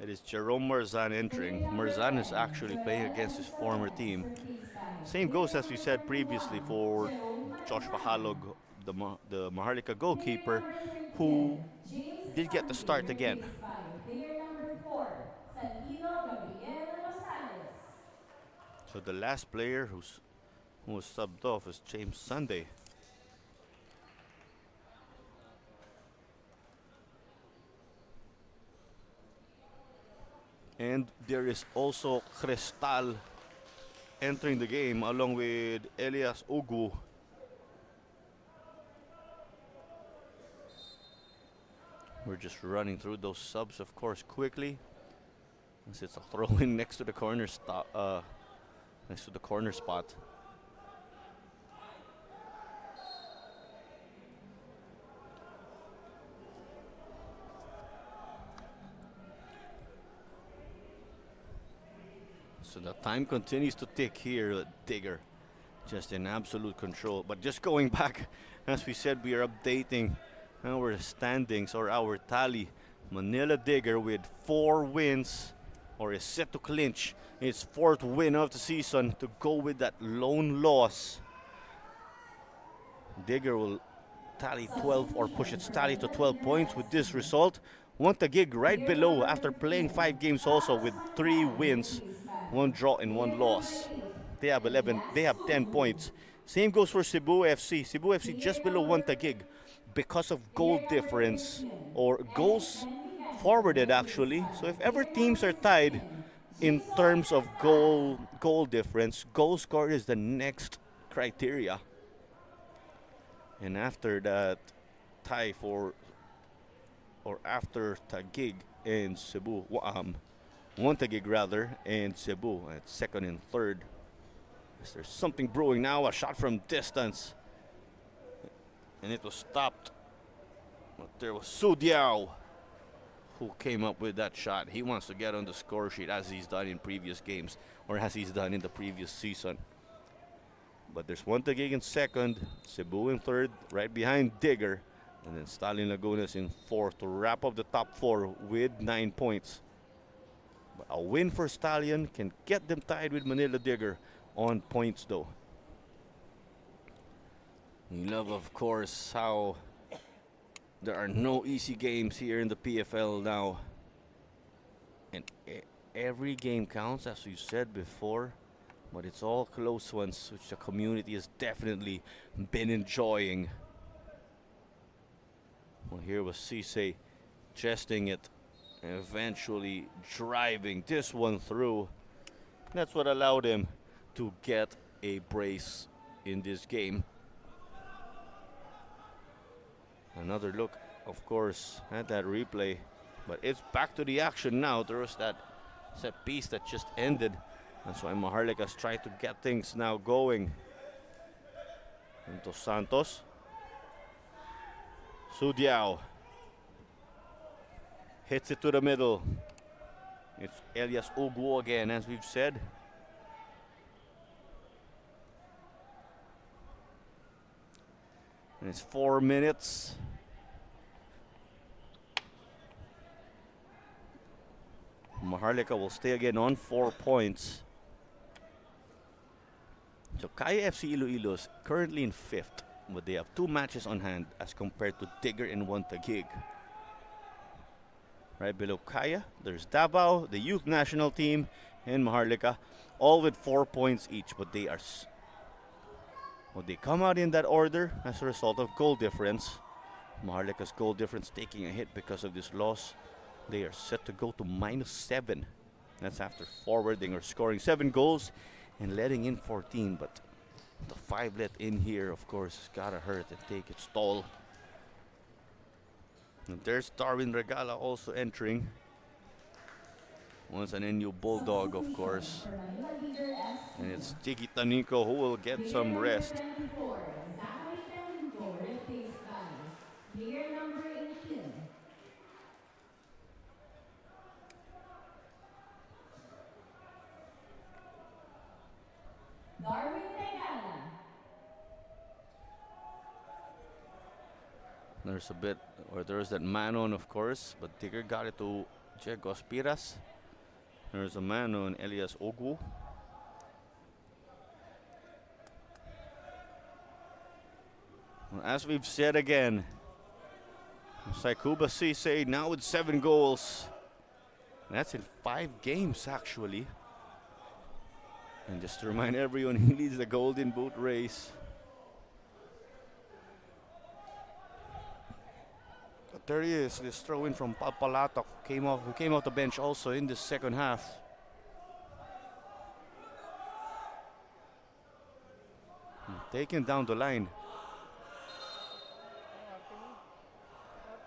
it is Jerome Marzan Player entering. number Marzan is 10, actually playing Joel against his former Gonzalez, team. replaced by Same player goes as we number said previously 31, for Jerome Josh Manzana. Pahalog, the Maharlika Player goalkeeper, number who 13, James did get the Santi, start again. replaced by player number 4, Santino Gabriel Rosales. So the last player who was subbed off is James Sunday. And there is also Cristal entering the game along with Elias Ugu. We're just running through those subs, of course, quickly. As it's a throw-in next to the corner next to the corner spot. So the time continues to tick here. Digger just in absolute control. But just going back, as we said, we are updating our standings or our tally. Manila Digger with 4 wins, or is set to clinch its 4th win of the season to go with that lone loss. Digger will tally 12 or push its tally to 12 points with this result. Taguig right Player below number after playing 15, 5 games also Alex with 3 Manzano, wins, replaced by 1 draw and 1 player number loss. 8, They have 11, they Elias have 10 Ugu. points. Same goes for Cebu FC. Cebu FC Player just below number Taguig because of goal Player number difference 15, or goals Henry Ganito, forwarded replaced actually. by So if ever player teams number are tied 16, in Jason terms of goal Estrada. difference, goal scored is the next criteria. And after that tie for or after Taguig and Cebu, one Taguig rather and Cebu at 2nd and 3rd. Is there something brewing now? A shot from distance, and it was stopped. But there was Sudiao who came up with that shot. He wants to get on the score sheet as he's done in previous games or as he's done in the previous season. But there's one Taguig in 2nd, Cebu in 3rd, right behind Digger, and then Stalin Lagunas in 4th to wrap up the top 4 with 9 points. But a win for Stallion can get them tied with Manila Digger on points though. You love, of course, how there are no easy games here in the PFL now. And every game counts, as you said before, but it's all close ones, which the community has definitely been enjoying. Well, here was Cisse chesting it and eventually driving this one through. That's what allowed him to get a brace in this game. Another look, of course, at that replay. But it's back to the action now. There was that set piece that just ended. That's why Maharlika's trying to get things now going. Into Santos. Sudiao hits it to the middle. It's Elias Ugu again, as we've said. And it's 4 minutes. Maharlika will stay again on 4 points. So Kaya FC Iloilo is currently in 5th, but they have 2 matches on hand as compared to Digger and Taguig. Right below Kaya, there's Davao, the youth national team, and Maharlika, all with 4 points each, but they are they come out in that order as a result of goal difference. Maharlika's goal difference taking a hit because of this loss. They are set to go to -7. That's after forwarding or scoring 7 goals and letting in 14. But the 5 let in here, of course, gotta hurt and take its toll. And there's Darwin Regala also entering. Once an NU Bulldog, of course. And it's Tiki Tanico who will get some rest. Player number 18, Darwin Regala. There's a bit, or there's that man on, of course, but Tigger got it to Diego Aspiras. There's a man on Elias Ogwu. Well, as we've said again, Saikuba Cisse now with 7 goals. That's in 5 games, actually. And just to remind everyone, he leads the Golden Boot race. But there he is, this throw-in from Papalato, who came off the bench also in the second half. Taken down the line.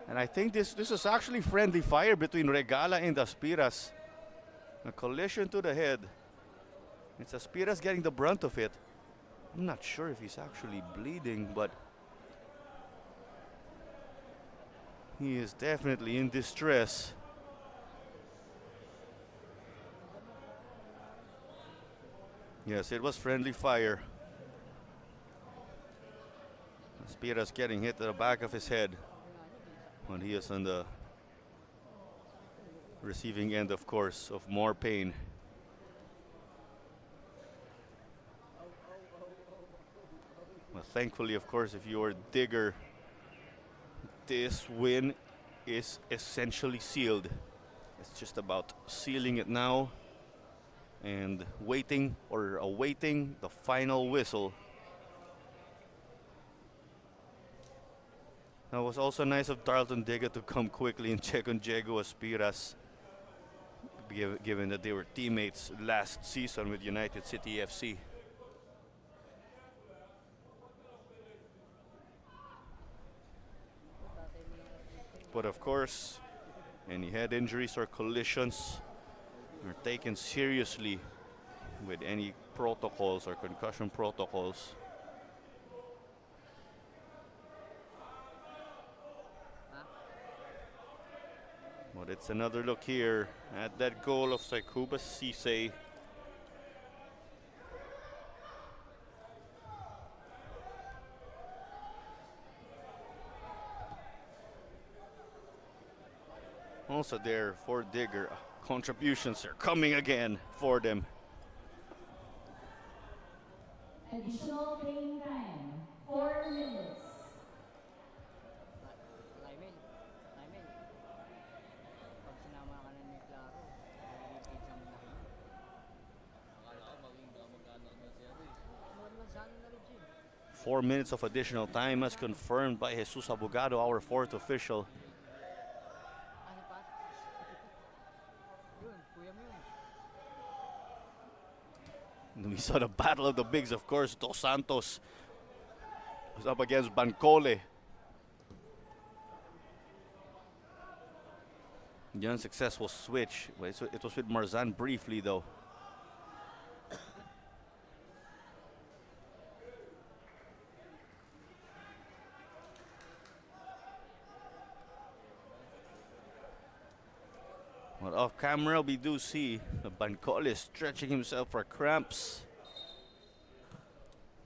And I think this is actually friendly fire between Regala and Aspiras. A collision to the head. It's Aspiras getting the brunt of it. I'm not sure if he's actually bleeding, but he is definitely in distress. Yes, it was friendly fire. Aspiras getting hit to the back of his head. When he is on the receiving end, of course, of more pain. Well, thankfully, of course, if you're Digger, this win is essentially sealed. It's just about sealing it now and waiting or awaiting the final whistle. That was also nice of Darlton Digger to come quickly and check on Diego Aspiras, given that they were teammates last season with United City FC. But of course, any head injuries or collisions are taken seriously with any protocols or concussion protocols. But it's another look here at that goal of Saikuba Cisse. Also there for Digger, contributions are coming again for them. Additional playing time, 4 minutes. Pag sinama ka na ni Claro, nalilipid sa mga akala ko maging kamag-anak na siya rin. Sana na rin siya. 4 minutes of additional time as confirmed by Jesus Abogado, our 4th official. Ano pa? Yun, kuya mo yun. And we saw the battle of the bigs, of course. Dos Santos was up against Bancole. The unsuccessful switch. It was with Marzan briefly, though. Well, off camera, we do see the Bancole stretching himself for cramps.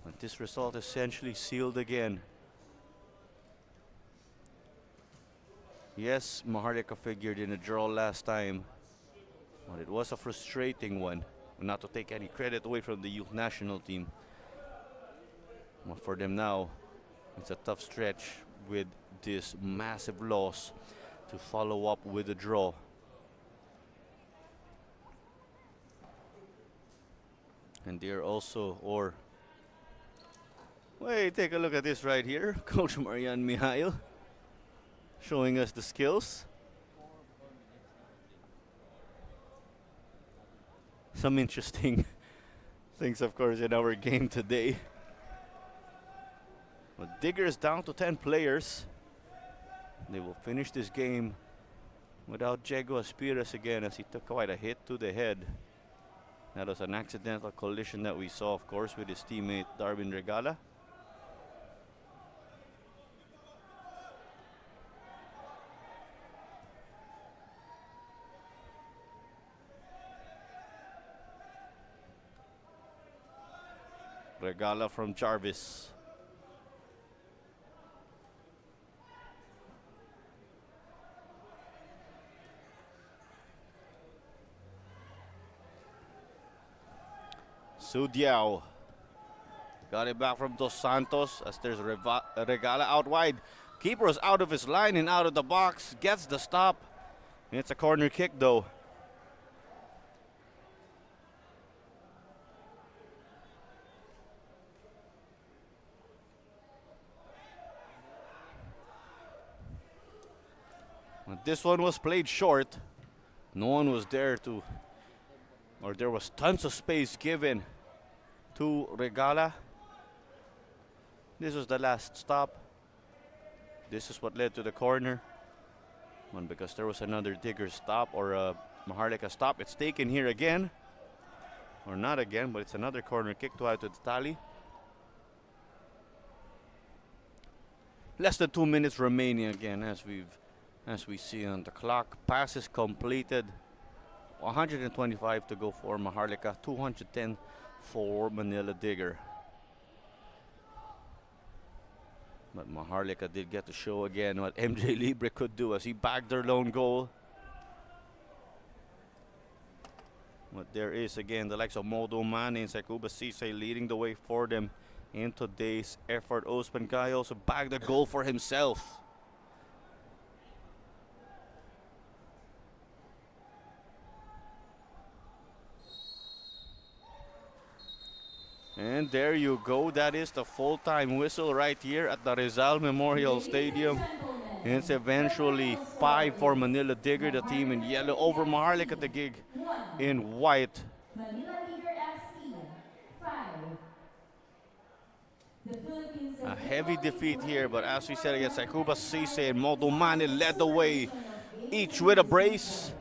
But this result essentially sealed again. Yes, Maharlika figured in a draw last time, but it was a frustrating one. Not to take any credit away from the youth national team. But for them now, it's a tough stretch with this massive loss to follow up with a draw. And they're also, wait, take a look at this right here. Coach Marian Mihail showing us the skills. Some interesting things, of course, in our game today. But Digger is down to 10 players. They will finish this game without Diego Aspiras again, as he took quite a hit to the head. That was an accidental collision that we saw, of course, with his teammate Darwin Regala. Regala from Jarvis. Sudiao got it back from Dos Santos as there's Regala out wide. Keeper is out of his line and out of the box. Gets the stop. And it's a corner kick though. But this one was played short. No one was there to, or there was tons of space given to Regala. This was the last stop. This is what led to the corner. One, because there was another Digger stop or a Maharlika stop. It's taken here again. Or not again, but it's another corner kick to add to the tally. Less than 2 minutes remaining again as we see on the clock. Passes completed. 125 to go for Maharlika, 210 for Manila Digger. But Maharlika did get to show again what MJ Libre could do as he bagged their lone goal. But there is again the likes of Modo Mane and Sakuba Sisay leading the way for them in today's effort. Osman Guy also bagged a goal for himself. And there you go. That is the full-time whistle right here at the Rizal Memorial Stadium. And it's eventually 5 for Manila Digger, the team in yellow, over Maharlika Taguig in white. Manila Digger FC 5. The Philippines A heavy defeat here, but as we said against Sakuba Sisay and Modo Mane led the way, each with a brace.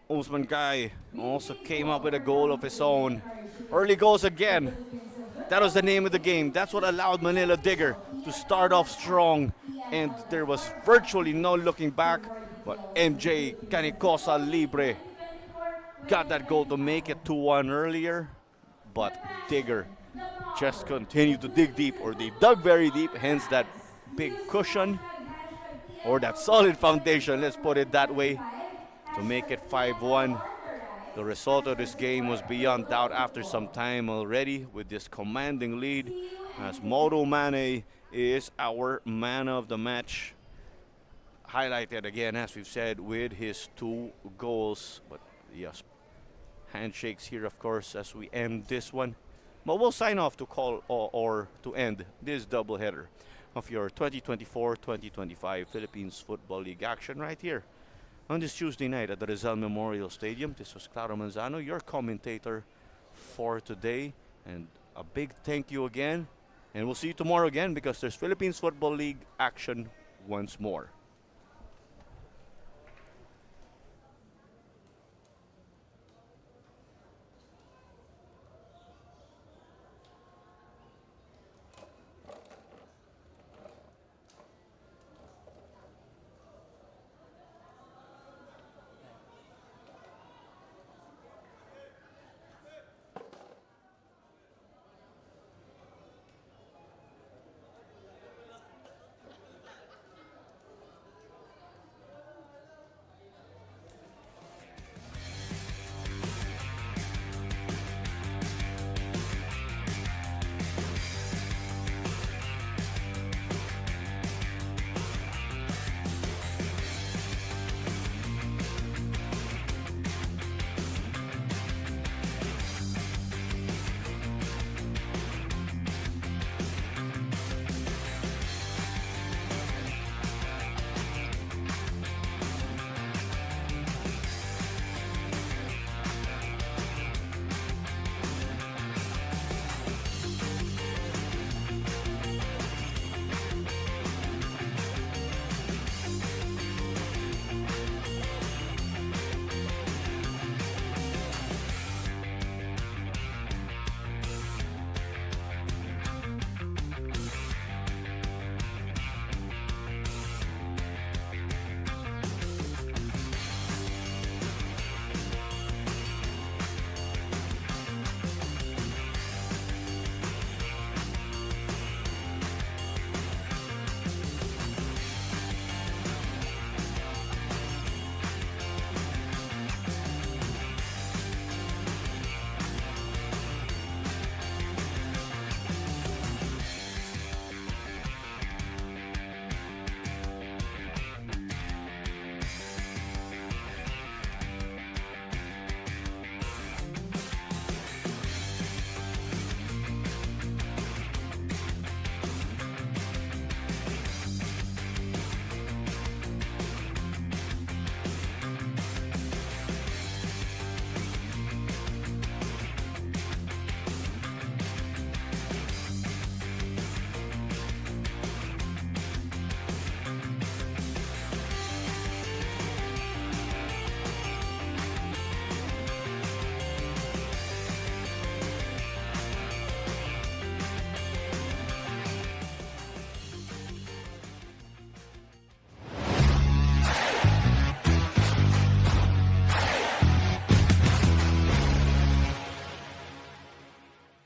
Usman Guy also came up with a goal of his own. Early goals again. That was the name of the game. That's what allowed Manila Digger to start off strong. And there was virtually no looking back. But MJ Canicosa Libre got that goal to make it 2-1 earlier. But Digger just continued to dig deep, or they dug very deep, hence that big cushion, or that solid foundation, let's put it that way, to make it 5-1. The result of this game was beyond doubt after some time already with this commanding lead, as Modo Mane is our man of the match. Highlighted again, as we've said, with his 2 goals. But yes, handshakes here, of course, as we end this one. But we'll sign off to call or to end this doubleheader of your 2024-2025 Philippines Football League action right here on this Tuesday night at the Rizal Memorial Stadium. This was Claro Manzano, your commentator for today. And a big thank you again. And we'll see you tomorrow again because there's Philippines Football League action once more.